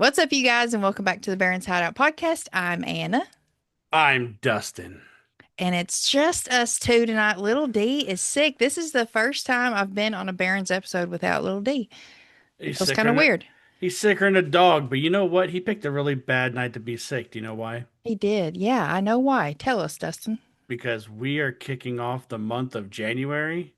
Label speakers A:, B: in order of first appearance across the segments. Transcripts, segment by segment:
A: What's up, you guys, and welcome back to the Baron's Hideout podcast. I'm Anna,
B: I'm Dustin.
A: and it's just us two tonight. Little D is sick. This is the first time I've been on a Baron's episode without Little D. It
B: He's
A: feels
B: sicker
A: kind of
B: than
A: weird.
B: he's sicker than a dog, but you know what? He picked a really bad night to be sick. Do you know why?
A: He did. Yeah, I know why. Tell us, Dustin.
B: Because we are kicking off the month of January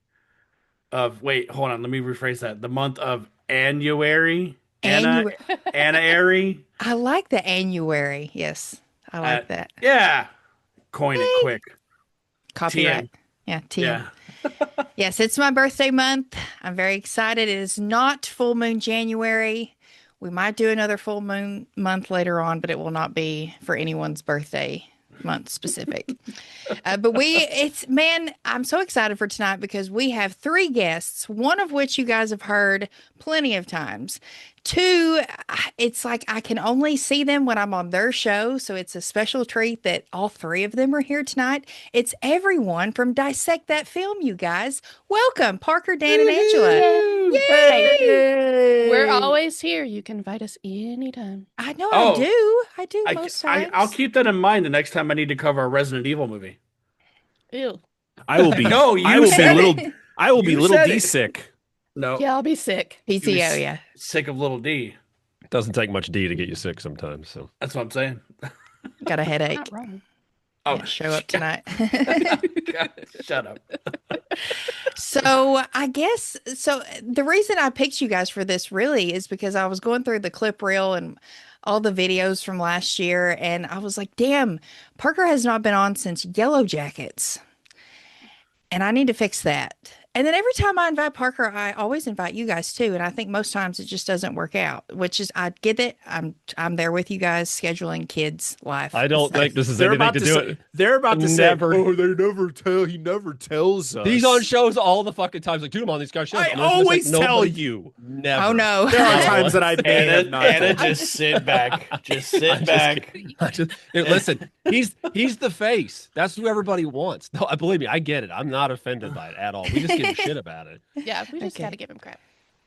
B: of wait, hold on, let me rephrase that. The month of Annuary. Anna
A: Annuary.
B: Annuary.
A: I like the annuary. Yes, I
B: Uh,
A: like that.
B: yeah. Coin it
A: Hey.
B: quick.
A: Copyright.
B: TM.
A: Yeah, TM.
B: Yeah.
A: Yes, it's my birthday month. I'm very excited. It is not full moon January. We might do another full moon month later on, but it will not be for anyone's birthday month specific. Man, I'm so excited for tonight because we have three guests, one of which you guys have heard plenty of times. Two, it's like I can only see them when I'm on their show. So it's a special treat that all three of them are here tonight. It's everyone from Dissect That Film, you guys. Welcome, Parker, Dan, and Angela.
B: Woo-hoo!
A: Yay!
C: We're always here. You can invite us anytime.
A: I know I
B: Oh,
A: do. I do most
B: I'll
A: times.
B: keep that in mind the next time I need to cover a Resident Evil movie.
C: Ew.
D: I will be.
B: No, you
D: I will be
B: said
D: little.
B: it.
D: I will be
B: You
D: little
B: said
D: D
B: it.
D: sick.
B: No.
C: Yeah, I'll be sick.
A: PCO, yeah.
B: Sick of little D.
D: Doesn't take much D to get you sick sometimes. So
B: That's what I'm saying.
A: Got a headache.
C: Not wrong.
B: Oh,
A: Yeah, show up tonight.
B: Shut up.
A: So the reason I picked you guys for this really is because I was going through the clip reel and all the videos from last year, and I was like, damn, Parker has not been on since Yellow Jackets, and I need to fix that. And then every time I invite Parker, I always invite you guys too. And I think most times it just doesn't work out, which is I get it. I'm there with you guys scheduling kids' life.
D: I don't think this is anything to do it.
E: They're about to
D: Never.
E: say, "Oh, they never tell. He never tells us."
D: He's on shows all the fucking times. Like, dude, I'm on these guys' shows.
E: I
D: I'm listening.
E: always
D: It's like,
E: tell
D: nobody-
E: you.
D: Never.
A: Oh no.
E: There are times that I may have not.
B: Anna, just sit back. Just sit
D: I'm just
B: back.
D: kidding. Listen, he's the face. That's who everybody wants. No, believe me, I get it. I'm not offended by it at all. We just give a shit about it.
C: Yeah, we just
A: Okay.
C: got to give him crap.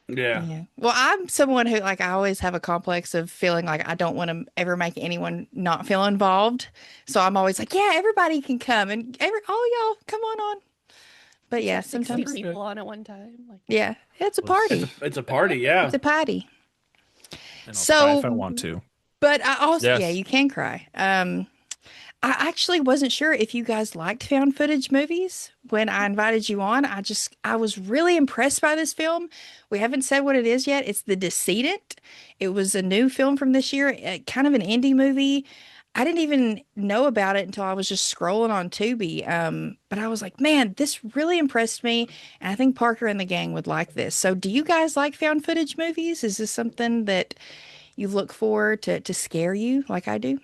B: Yeah.
A: Yeah. Well, I'm someone who like I always have a complex of feeling like I don't want to ever make anyone not feel involved. So I'm always like, yeah, everybody can come and all y'all come on. But yeah,
C: 60
A: sometimes
C: people on at one time. Like,
A: yeah, it's a party.
B: It's a party, yeah.
A: It's a party.
E: And I'll
A: So-
E: cry if I want to.
A: But I also
D: Yes.
A: yeah, you can cry. I actually wasn't sure if you guys liked found footage movies when I invited you on. I was really impressed by this film. We haven't said what it is yet. It's The Decedent. It was a new film from this year, kind of an indie movie. I didn't even know about it until I was just scrolling on Tubi. But I was like, man, this really impressed me. And I think Parker and the gang would like this. So do you guys like found footage movies? Is this something that you look for to scare you like I do?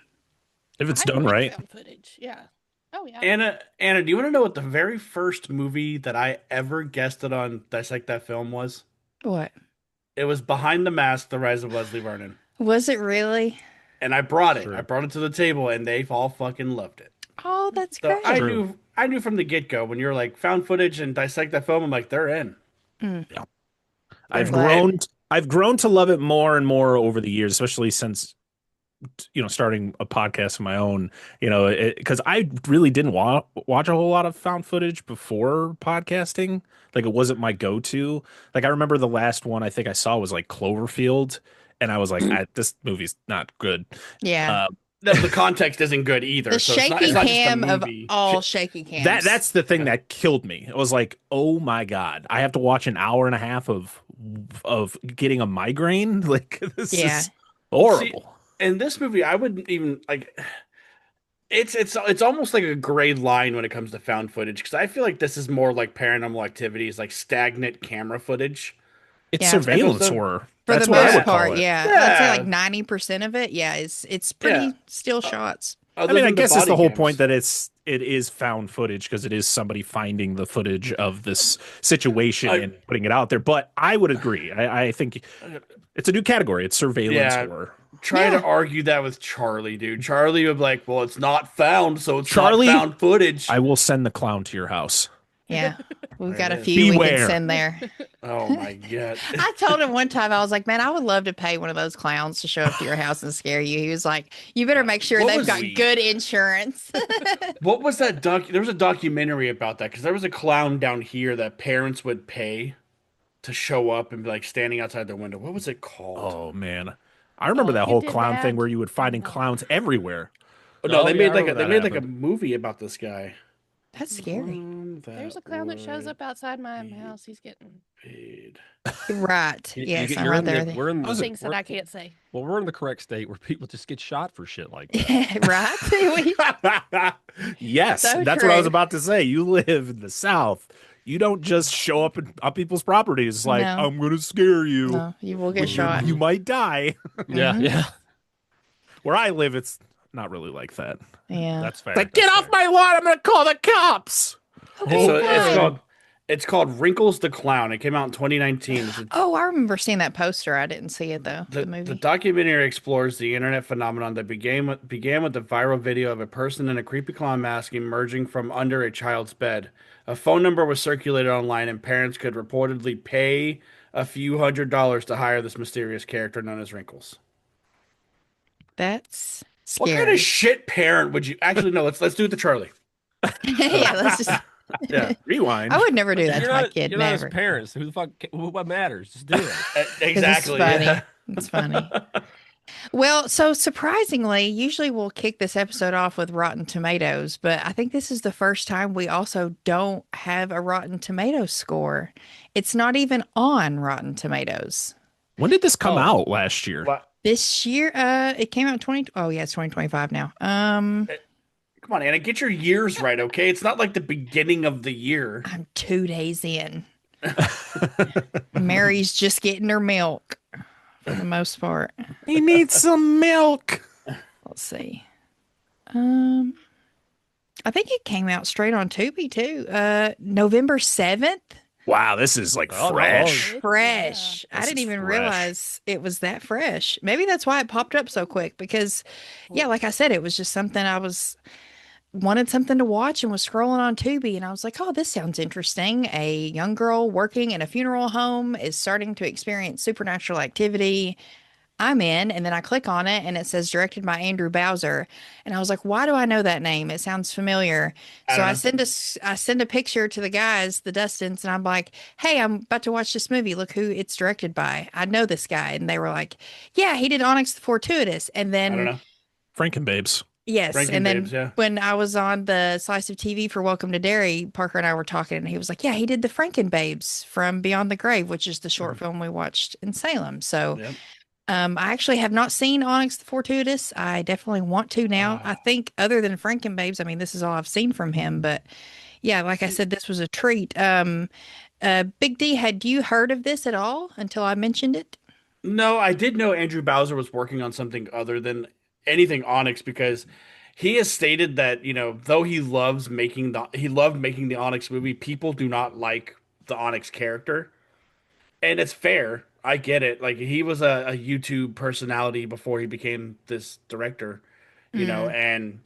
E: If it's
C: I
E: done
C: like
E: right.
C: found footage. Yeah. Oh yeah.
B: Anna, do you want to know what the very first movie that I ever guested on Dissect That Film was?
A: What?
B: It was Behind the Mask, The Rise of Leslie Vernon.
A: Was it really?
B: And I brought it.
D: True.
B: I brought it to the table and they all fucking loved it.
A: Oh, that's
B: So
A: great.
B: I knew from the get-go when you're like found footage and Dissect That Film, I'm like, they're in.
E: I've
A: glad.
E: grown to love it more and more over the years, especially since starting a podcast of my own. Because I really didn't watch a whole lot of found footage before podcasting. Like it wasn't my go-to. Like I remember the last one I think I saw was like Cloverfield, and I was like, this movie's not good.
A: Yeah.
B: The context isn't good either.
A: The
B: so
A: shaky
B: it's not just the
A: cam of
B: movie.
A: all shaky cams.
E: That's the thing that killed me. It was like, oh my God, I have to watch an hour and a half of getting a migraine. Like this
A: Yeah.
E: is horrible.
B: In this movie, I wouldn't even like. It's almost like a gray line when it comes to found footage because I feel like this is more like Paranormal Activities, like stagnant camera footage.
E: It's
A: Yeah.
E: surveillance
B: For
E: horror.
A: For
E: That's
A: the
E: what I
A: most
E: would call
A: part,
E: it.
A: yeah. I'd say
B: Yeah.
A: like 90% of it, yeah, it's pretty
B: Yeah.
A: still shots.
E: I mean, I guess it's the whole point that it is found footage because it is somebody finding the footage of this situation and putting it out there. But I would agree. I think it's a new category. It's surveillance
B: Yeah.
E: horror.
B: Trying
A: Yeah.
B: to argue that with Charlie, dude. Charlie would be like, "Well, it's not found, so it's
E: Charlie-
B: not found footage."
E: I will send the clown to your house.
A: Yeah. We've
B: There
A: got
B: it
A: a
B: is.
A: few we can
E: Beware.
A: send there.
B: Oh my god.
A: I told him one time, I was like, man, I would love to pay one of those clowns to show up to your house and scare you. He was like, you better make sure
B: What
A: they've
B: was
A: got
B: he?
A: good insurance.
B: What was that there was a documentary about that because there was a clown down here that parents would pay to show up and be like standing outside their window. What was it called?
E: Oh man, I remember that
C: You
E: whole
C: did
E: clown thing
C: that?
E: where you would find clowns everywhere.
B: Oh, no,
D: Oh,
B: they
D: yeah,
B: made
D: I
B: like
D: remember
B: they
D: that
B: made like a
D: happened.
B: movie about this guy.
A: That's scary.
C: There's a clown that shows up outside my house. He's getting
B: Paid.
A: Right. Yes, I'm
D: You're
A: right
D: in
A: there
D: the,
A: with you.
D: we're in the,
C: things that
D: we're-
C: I can't say.
D: well, we're in the correct state where people just get shot for shit like that.
A: Right?
E: Yes,
A: So
E: that's what I was
A: true.
E: about to say. You live in the South. You don't just show up on people's properties like,
A: No.
E: I'm going to scare you.
A: No, you will get
E: You-
A: shot.
E: You might die.
D: Yeah,
A: Mhm.
D: yeah.
E: Where I live, it's not really like that.
A: Yeah.
D: That's fair.
E: Like,
D: that's
E: get off
D: fair.
E: my lawn. I'm going to call the cops.
A: Okay,
B: So
A: fine.
B: it's called Wrinkles the Clown. It came out in 2019. It's a
A: Oh, I remember seeing that poster. I didn't see it though. The
B: The
A: movie.
B: documentary explores the internet phenomenon that began with the viral video of a person in a creepy clown mask emerging from under a child's bed. A phone number was circulated online, and parents could reportedly pay a few $100s to hire this mysterious character known as Wrinkles.
A: That's
B: What kind
A: scary.
B: of shit parent would you actually no? Let's do it to Charlie.
A: Yeah, let's just.
B: Yeah,
E: Rewind.
A: I would never do that
D: You're
A: to my
D: not,
A: kid.
D: you're not
A: Never.
D: his parents. Who the fuck? What matters? Just do it.
A: 'Cause
B: exactly.
A: It's funny.
B: Yeah.
A: It's funny. Well, so surprisingly, usually we'll kick this episode off with Rotten Tomatoes, but I think this is the first time we also don't have a Rotten Tomatoes score. It's not even on Rotten Tomatoes.
E: When did this come
D: Oh.
E: out last year?
B: Well,
A: This year, it came out in 20. Oh, yeah, it's 2025 now.
B: come on, Anna, get your years right, okay? It's not like the beginning of the year.
A: I'm 2 days in. Mary's just getting her milk for the most part.
E: He needs some milk.
A: Let's see. I think it came out straight on Tubi too. November 7th.
E: Wow, this is like
D: Oh, no.
E: fresh.
A: Fresh. I
E: This
A: didn't
E: is
A: even
E: fresh.
A: realize it was that fresh. Maybe that's why it popped up so quick because yeah, like I said, it was just something I wanted something to watch and was scrolling on Tubi and I was like, "Oh, this sounds interesting. A young girl working in a funeral home is starting to experience supernatural activity. I'm in." And then I click on it and it says directed by Andrew Bowser. And I was like, why do I know that name? It sounds familiar. So I send a picture to the guys, the Dustins, and I'm like, hey, I'm about to watch this movie. Look who it's directed by. I know this guy. And they were like, yeah, he did Onyx the Fortuitous. And
B: I don't
A: then
B: know.
E: Frankenbabes.
A: yes,
B: Franken
A: and then
B: Babes, yeah.
A: when I was on the slice of TV for Welcome to Derry, Parker and I were talking, and he was like, "Yeah, he did the Frankenbabes from Beyond the Grave, which is the short film we watched in Salem." So,
B: Yep.
A: I actually have not seen Onyx the Fortuitous. I definitely want to now. I think other than Frankenbabes, I mean, this is all I've seen from him. But yeah, like I said, this was a treat. Big D, had you heard of this at all until I mentioned it?
B: No, I did know Andrew Bowser was working on something other than anything Onyx because he has stated that, you know, though he loved making the Onyx movie, people do not like the Onyx character. And it's fair. I get it. Like he was a YouTube personality before he became this director, you know, and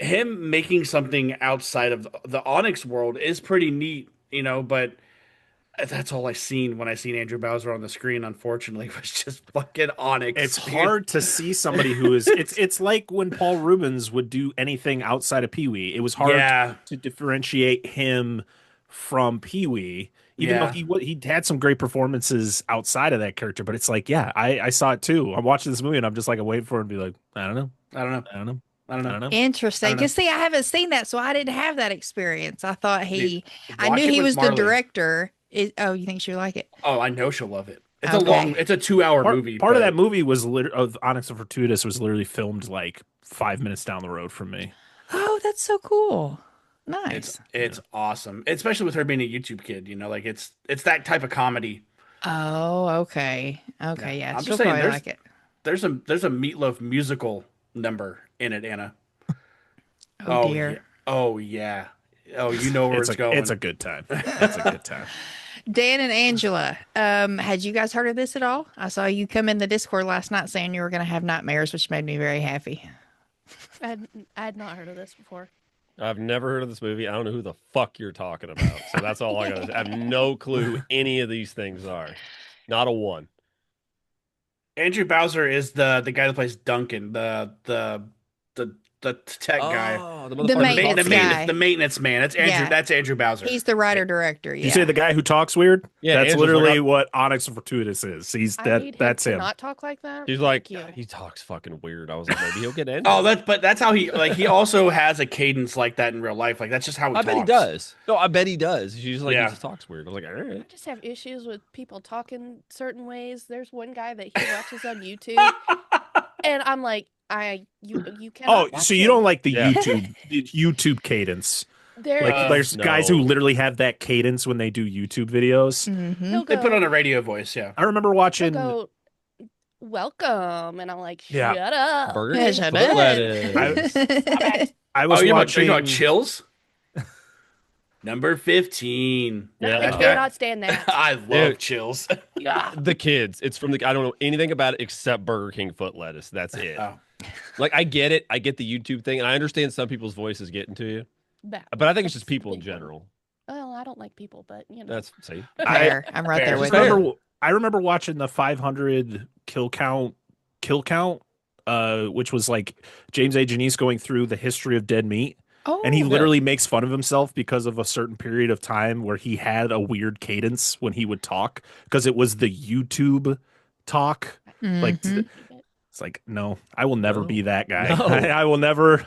B: him making something outside of the Onyx world is pretty neat, you know, but that's all I seen when I seen Andrew Bowser on the screen, unfortunately, was just fucking Onyx.
E: It's
B: dude.
E: hard to see somebody who is it's like when Paul Rubens would do anything outside of Pee-wee. It was hard
B: Yeah.
E: to differentiate him from Pee-wee. Even
B: Yeah.
E: though he had some great performances outside of that character, but it's like, yeah, I saw it too. I'm watching this movie and I'm just like, I wait for it and be like, I don't know.
B: I don't know.
E: I don't know.
B: I don't
E: I
B: know.
E: don't know.
A: Interesting.
B: I don't know.
A: Because see, I haven't seen that, so I didn't have that experience. I thought I
B: Watch
A: knew
B: it
A: he
B: with
A: was the
B: Marley.
A: director. Oh, you think she'll like it?
B: Oh, I know she'll love it. It's
A: Okay.
B: it's a 2-hour movie.
E: Part of
B: but
E: that movie was of Onyx and Fortuitous was literally filmed like 5 minutes down the road from me.
A: Oh, that's so cool. Nice.
B: It's awesome, especially with her being a YouTube kid. You know, like it's that type of comedy.
A: Oh, okay. Okay, yeah.
B: I'm
A: She'll
B: just saying,
A: probably like it.
B: There's a Meatloaf musical number in it, Anna.
A: Oh, dear.
B: Yeah. Oh yeah. Oh, you know where it's going.
E: It's a good time. It's a good time.
A: Dan and Angela, had you guys heard of this at all? I saw you come in the Discord last night saying you were going to have nightmares, which made me very happy.
C: I had not heard of this before.
D: I've never heard of this movie. I don't know who the fuck you're talking about. So that's all I got. I have no clue who any of these things are. Not a one.
B: Andrew Bowser is the guy that plays Duncan, the tech guy.
D: Oh, the
A: The
D: motherfucker.
A: maintenance
D: talks
A: guy.
D: weird.
B: The maintenance man. That's Andrew.
A: Yeah.
B: That's Andrew Bowser.
A: He's the writer director.
E: Did you say the guy who talks weird?
D: Yeah,
E: that's
D: Andrew's
E: literally
D: like,
E: what Onyx Fortuitous is. He's
C: I need
E: that's
C: him to
E: him.
C: not talk like that.
D: He's like,
C: Thank you.
D: he talks fucking weird. I was like, maybe he'll get in.
B: Oh, that's how he he also has a cadence like that in real life. Like that's just how he
D: I
B: talks.
D: bet he does. No, I bet he does. He's like,
B: Yeah.
D: he just talks weird. I was like, all
C: I
D: right.
C: just have issues with people talking certain ways. There's one guy that he watches on YouTube, and I'm like, you cannot.
E: Oh, so
C: watch
E: you
C: him.
E: don't like the
D: Yeah.
E: YouTube cadence?
C: There
E: Like
C: is-
E: there's guys
D: No.
E: who literally have that cadence when they do YouTube videos.
A: Mm-hmm.
C: he'll
B: They
C: go,
B: put on a radio voice. Yeah.
E: I remember
C: he'll
E: watching.
C: go, welcome, and I'm like,
E: Yeah.
C: shut up.
D: Burger
A: Yeah,
D: King
A: shut
D: foot
A: up.
D: lettuce.
E: I was
B: Oh, you're
E: watching.
B: about Chills. Number 15.
C: No,
D: Yeah.
C: I
B: That
C: cannot stand that.
B: I love
D: Dude.
B: Chills.
D: The kids. It's from the. I don't know anything about it except Burger King foot lettuce. That's it.
B: Oh.
D: Like I get it. I get the YouTube thing, and I understand some people's voices getting to you,
C: That-
D: but I think it's just
C: that's
D: people in
C: people.
D: general.
C: Well, I don't like people, but you know.
D: That's see.
A: Fair. I'm right
B: Fair.
A: there
E: I
A: with
D: Fair.
A: you.
E: remember watching the 500 kill count, which was like James A. Janice going through the history of dead meat.
A: Oh,
E: And he literally makes fun of himself because of a certain period of time where he had a weird cadence when he would talk because it was the YouTube talk. Like
A: Mhm.
E: it's like, no, I will never
D: No.
E: be that guy.
D: No.
E: I will never.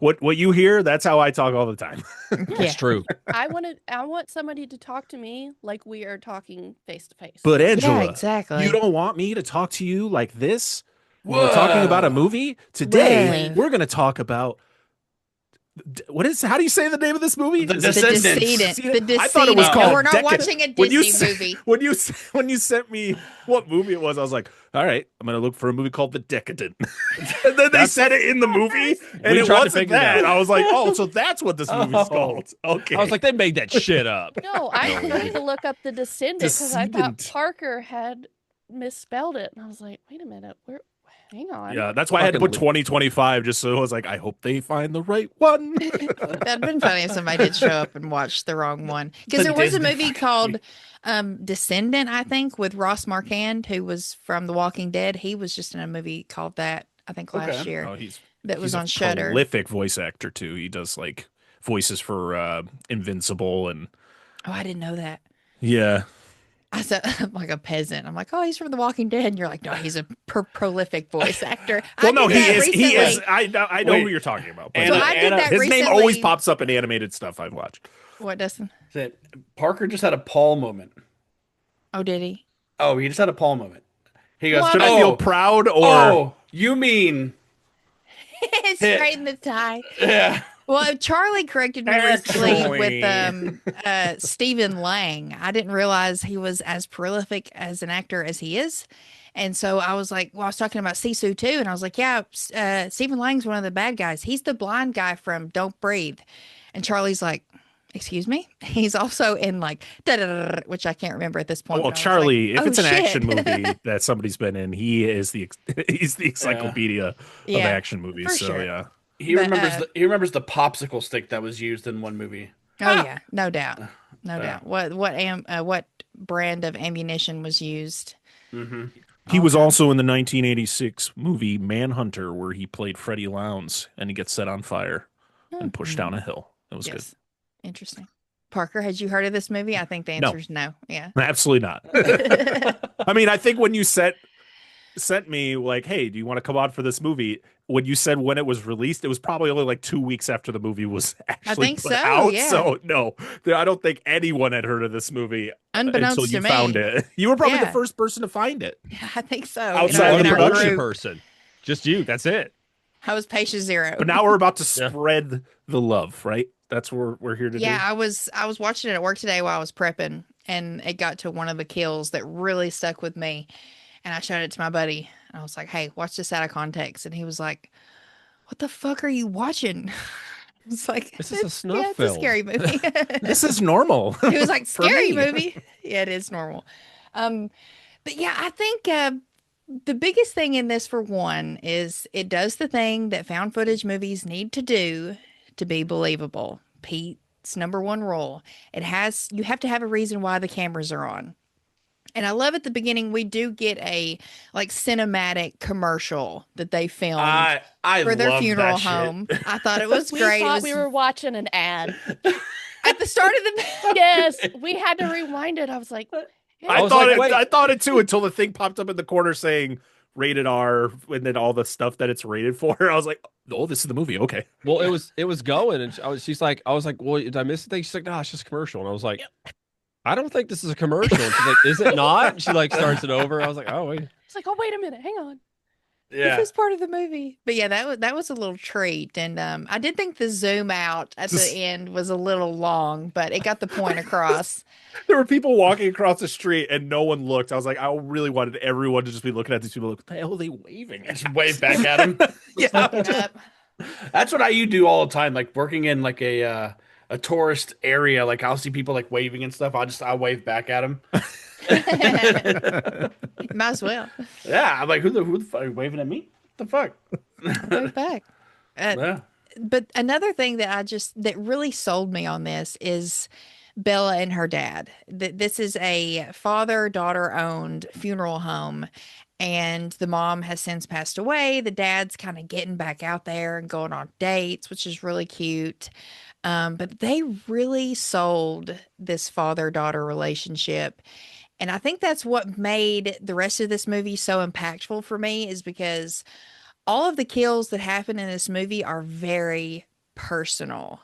E: What you hear, that's how I talk all the time.
D: It's true.
C: I want somebody to talk to me like we are talking face to face.
E: But
A: Yeah,
E: Angela,
A: exactly.
E: you don't want me to talk to you like this when we're talking about a movie? Today,
A: Whoa.
E: we're going to talk about how do you say the name of this movie?
B: The
E: Is it
A: The
B: Descendants.
A: Decedent. The
E: I thought it was
A: Decedent.
E: called
A: No, we're not
E: Decadent.
A: watching a
E: When you
A: Disney
E: said-
A: movie.
E: when you sent me what movie it was, I was like, all right, I'm gonna look for a movie called The Decadent. And then they said it in the movie, and
D: We
E: it
D: tried to
E: wasn't
D: figure it
E: that.
D: out.
E: I was like, oh, so that's what this movie's
B: Oh.
E: called. Okay.
D: I was like, they made that shit up.
C: No, I wanted to look up the Descendant because I thought
E: Decedent.
C: Parker had misspelled it, and I was like, wait a minute, hang on.
E: yeah, that's why I had to put
D: Fucking-
E: 2025 just so I was like, I hope they find the right one.
A: That'd been funny if somebody did show up and watch the wrong one. Because
B: The
A: there was a
B: Disney
A: movie
B: fucking
A: called Descendant, I think, with Ross Marquand, who was from The Walking Dead. He was just in a movie called that, I think, last
B: Okay.
A: year.
E: Oh, he's
A: That was
E: he's a
A: on Shudder.
E: prolific voice actor too. He does like voices for Invincible and
A: Oh, I didn't know that.
E: yeah.
A: I said, I'm like a peasant. I'm like, oh, he's from The Walking Dead. And you're like, no, he's a prolific voice actor.
E: Well,
A: I
E: no,
A: did
E: he
A: that
E: is. He is.
A: recently.
E: I know
B: Wait.
E: who you're talking about. But
B: Anna-
A: So I did
B: Anna-
A: that
E: his
A: recently.
E: name always pops up in animated stuff I've watched.
A: What, Dustin?
B: That Parker just had a Paul moment.
A: Oh, did he?
B: Oh, he just had a Paul moment. He goes,
A: Well,
E: Should
B: oh,
E: I feel proud or
B: Oh, you mean
A: Straighten the tie.
B: yeah?
A: Well, Charlie corrected me recently
E: Actually.
A: with Stephen Lang. I didn't realize he was as prolific as an actor as he is. And so I was like, well, I was talking about Sisu too. And I was like, yeah, Stephen Lang's one of the bad guys. He's the blind guy from Don't Breathe. And Charlie's like, excuse me? He's also in like, da-da-da-da, which I can't remember at this point.
E: Well,
A: but I was
E: Charlie,
A: like,
E: if
A: oh,
E: it's an
A: shit.
E: action movie that somebody's been in, he is he's the encyclopedia of
A: Yeah,
E: action movies.
A: for
E: So
A: sure.
E: yeah.
B: He
A: But,
B: remembers the popsicle stick that was used in one movie.
A: Oh yeah, no doubt. No
B: Yeah.
A: doubt. What brand of ammunition was used?
B: Mm-hmm.
E: He was
A: Okay.
E: also in the 1986 movie Manhunter, where he played Freddie Lowndes, and he gets set on fire and pushed down a hill. It was
A: Yes. Interesting. Parker, had you heard of this movie? I think the
E: No.
A: answer is no. Yeah.
E: good. Absolutely not. I mean, I think when you sent me like, "Hey, do you want to come on for this movie?" When you said when it was released, it was probably only like 2 weeks after the movie was actually
A: think
E: put
A: so,
E: out.
A: yeah.
E: So no, I don't think anyone had heard of this movie
A: Unbeknownst
E: until
A: to
E: you
A: me.
E: found it. You were probably
A: Yeah.
E: the first person to find it.
A: Yeah, I think so.
E: Outside
D: One
E: of
A: in
E: the
A: our
D: production
A: group,
D: person. Just you. That's it.
A: I was patient zero.
E: But now we're about to
D: Yeah.
E: spread the love, right? That's what we're here to
A: yeah,
E: do.
A: I was watching it at work today while I was prepping, and it got to one of the kills that really stuck with me. And I showed it to my buddy. And I was like, hey, watch this out of context. And he was like, what the fuck are you watching? It's like,
D: This is a snuff
A: yeah, it's
D: film."
A: a scary movie.
E: This is normal.
A: He was like,
E: For
A: scary
E: me.
A: movie. Yeah, it is normal. But yeah, I think the biggest thing in this, for one, is it does the thing that found footage movies need to do to be believable. Pete's number one rule. You have to have a reason why the cameras are on. And I love at the beginning we do get a like cinematic commercial that they filmed
B: I
A: for their
B: love
A: funeral
B: that shit.
A: home. I thought it was
C: We
A: great. It
C: thought
A: was
C: we were watching an ad.
A: at the start of the
C: Yes, we had to rewind it. I was like,
D: I was
E: thought
D: like,
E: it.
D: wait.
E: I thought it too until the thing popped up in the corner saying rated R, and then all the stuff that it's rated for. I was like, oh, this is the movie. Okay.
D: Well, it was going, and she's like, I was like, well, did I miss anything? She's like, no, it's just a commercial, and I was like, I don't think this is a commercial. And she's like, is it not? And she like starts it over. I was like, oh wait.
C: it's like, oh, wait a minute, hang on.
B: Yeah.
A: This was part of the movie. But yeah, that was a little treat. And I did think the zoom out at the end was a little long, but it got the point across.
E: There were people walking across the street and no one looked. I was like, I really wanted everyone to just be looking at these people like, what the hell are they waving at?
B: Just wave back at him.
E: Yeah.
A: Yep.
B: That's what I do all the time. Like working in like a tourist area, like I'll see people like waving and stuff. I'll wave back at them.
A: Might as well.
B: Yeah, I'm like, who the fuck are you waving at me? What the fuck?
A: Wave back.
B: Yeah.
A: But another thing that really sold me on this is Bella and her dad. This is a father-daughter owned funeral home, and the mom has since passed away. The dad's kind of getting back out there and going on dates, which is really cute. But they really sold this father-daughter relationship. And I think that's what made the rest of this movie so impactful for me, is because all of the kills that happen in this movie are very personal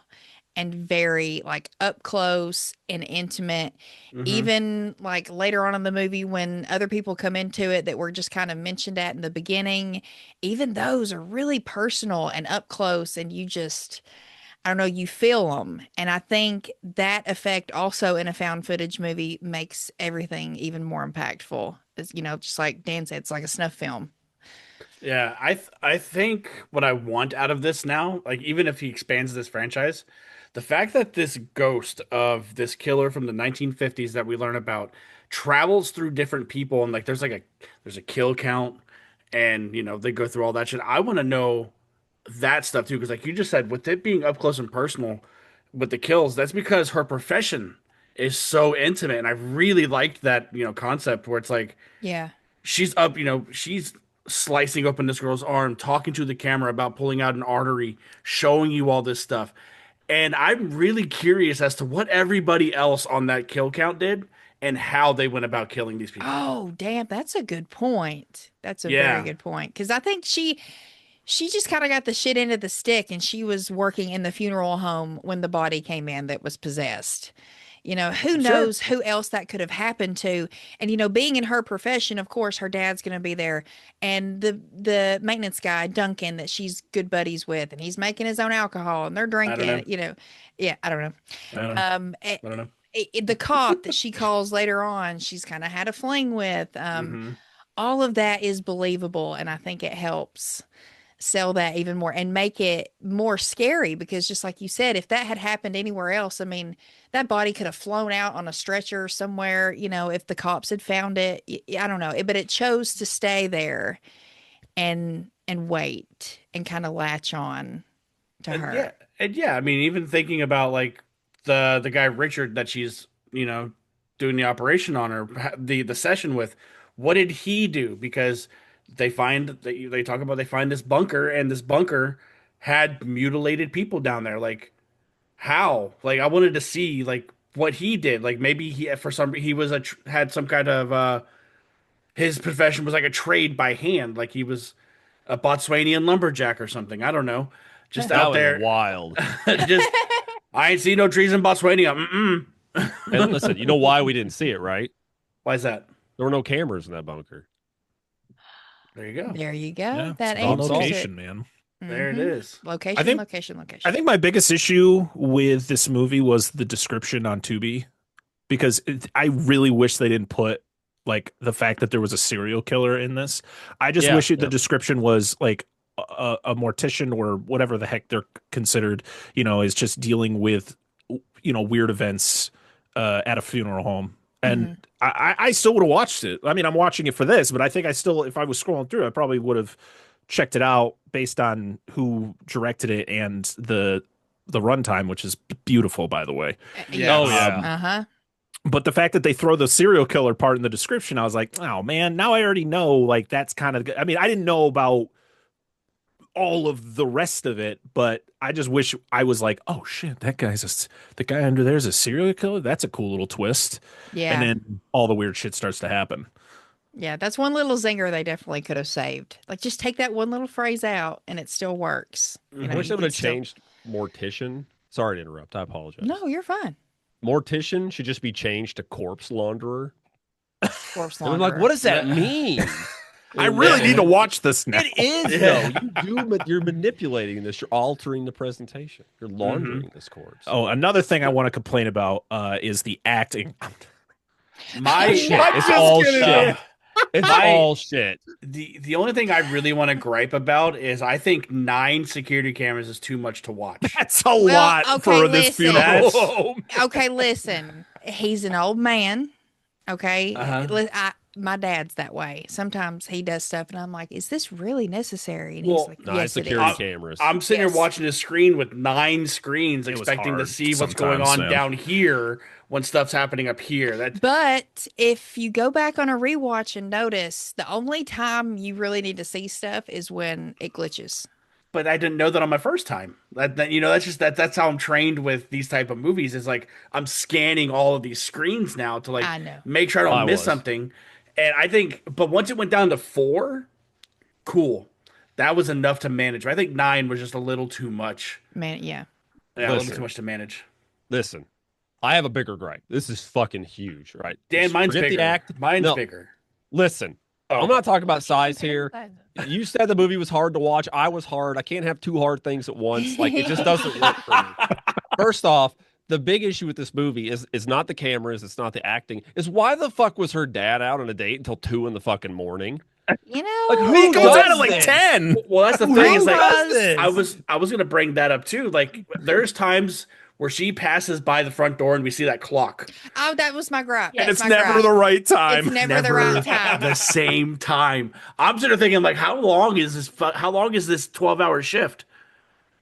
A: and very like up close and intimate.
B: Mhm.
A: Even like later on in the movie when other people come into it that were just kind of mentioned at in the beginning, even those are really personal and up close, and I don't know, you feel them. And I think that effect also in a found footage movie makes everything even more impactful. It's, just like Dan said, it's like a snuff film.
B: Yeah, I think what I want out of this now, like even if he expands this franchise, the fact that this ghost of this killer from the 1950s that we learn about travels through different people, and like there's a kill count, and they go through all that shit. I want to know that stuff too, because like you just said, with it being up close and personal with the kills, that's because her profession is so intimate, and I really liked that concept where it's like
A: Yeah.
B: she's up, she's slicing open this girl's arm, talking to the camera about pulling out an artery, showing you all this stuff. And I'm really curious as to what everybody else on that kill count did and how they went about killing these people.
A: Oh, damn, that's a good point. That's a
B: Yeah.
A: very good point. Because I think she just kind of got the shit into the stick, and she was working in the funeral home when the body came in that was possessed. Who knows who else that could have happened to. And, being in her profession, of course, her dad's going to be there. And the maintenance guy, Duncan, that she's good buddies with, and he's making his own alcohol and they're drinking, Yeah, I don't know.
B: I don't know. I don't know.
A: The cop that she calls later on, she's kind of had a fling with.
B: Mhm.
A: All of that is believable. And I think it helps sell that even more and make it more scary, because just like you said, if that had happened anywhere else, I mean, that body could have flown out on a stretcher somewhere, if the cops had found it. I don't know, but it chose to stay there and wait and kind of latch on to her.
B: Yeah, I mean, even thinking about like the guy Richard that she's doing the operation on, or the session with, what did he do? Because they find this bunker, and this bunker had mutilated people down there. Like, how? Like, I wanted to see like what he did. Like, maybe he was had some kind of his profession was like a trade by hand. Like he was a Botswanian lumberjack or something. I don't know. Just
D: That
B: out
D: was
B: there.
D: wild.
B: Just I ain't seen no trees in Botswana.
D: And listen, you know why we didn't see it, right?
B: Why is that?
D: There were no cameras in that bunker.
B: There you go.
A: There you go.
E: Yeah,
A: That
E: it's all
A: answers
E: location,
A: it.
E: man.
B: There it
A: Mhm.
B: is.
A: Location,
E: I think-
A: location.
E: I think my biggest issue with this movie was the description on Tubi, because I really wish they didn't put like the fact that there was a serial killer in this. I just wish the description was like a mortician or whatever the heck they're considered, is just dealing with, weird events at a funeral home. And I still would have watched it. I mean, I'm watching it for this, but I think if I was scrolling through, I probably would have checked it out based on who directed it and the the runtime, which is beautiful, by the way.
B: Yeah.
D: Oh, yeah.
A: Uh-huh.
E: But the fact that they throw the serial killer part in the description, I was like, oh man, now I already know. Like that's kind of. I mean, I didn't know about all of the rest of it, but I just wish I was like, oh shit, the guy under there is a serial killer. That's a cool little twist.
A: Yeah.
E: And then all the weird shit starts to happen.
A: Yeah, that's one little zinger they definitely could have saved. Like, just take that one little phrase out and it still works. You
D: I
A: know,
D: wish they
A: you
D: would have
A: could still-
D: changed mortician. Sorry to interrupt. I apologize.
A: No, you're fine.
D: Mortician should just be changed to corpse launderer.
A: Corpse
D: And I'm like,
A: launderer.
D: what does that mean?
E: I really need to watch this now.
D: It is though. You're manipulating this. You're altering the presentation. You're laundering this corpse.
E: Oh, another thing I want to complain about is the acting.
B: My
D: Shit.
B: I'm
D: It's
B: just
D: all
B: gonna-
D: shit. It's
B: My-
D: all shit.
B: The only thing I really want to gripe about is I think 9 security cameras is too much to watch.
E: That's a lot
A: okay,
E: for this
A: listen.
E: funeral home.
A: Okay, listen. He's an old man. Okay.
B: Uh-huh.
A: My dad's that way. Sometimes he does stuff and I'm like, is this really necessary? And
B: Well,
A: he's like,
D: Nine
A: yes, it
D: security
A: is.
D: cameras.
B: I'm sitting
A: Yes.
B: here watching a screen with 9 screens,
E: It was
B: expecting to
E: hard
B: see what's going on
E: sometimes, yeah.
B: down here when stuff's happening up here. That
A: But if you go back on a rewatch and notice, the only time you really need to see stuff is when it glitches.
B: but I didn't know that on my first time. That you know, that's how I'm trained with these type of movies. Is like I'm scanning all of these screens now to
A: I
B: like
A: know.
B: make sure I don't
D: I
B: miss
D: was.
B: something. And I think, but once it went down to 4, cool, that was enough to manage. I think 9 was just a little too much.
A: Man, yeah.
B: Yeah, a little
D: Listen.
B: too much to manage.
D: Listen, I have a bigger gripe. This is fucking huge, right?
B: Dan,
D: Just
B: mine's
D: forget
B: bigger.
D: the act.
B: Mine's
D: No.
B: bigger.
D: Listen,
B: Oh.
D: I'm not talking about size here. You said the movie was hard to watch. I was hard. I can't have 2 hard things at once. Like it just doesn't work for me. First off, the big issue with this movie is not the cameras, it's not the acting. Is why the fuck was her dad out on a date until 2 in the fucking morning?
A: You know,
D: Like, who
E: It comes
D: does
E: out at like
D: this?
E: 10.
B: Well, that's the
D: Who
B: thing. Is
D: does
B: like
D: this?
B: I was gonna bring that up too. Like there's times where she passes by the front door and we see that clock.
A: oh, that was my gripe.
C: And
E: And
A: That's
E: it's
A: my
E: never
A: gripe.
E: the right time.
A: It's never the right time.
B: the same time. I'm sort of thinking like, how long is this? How long is this 12-hour shift?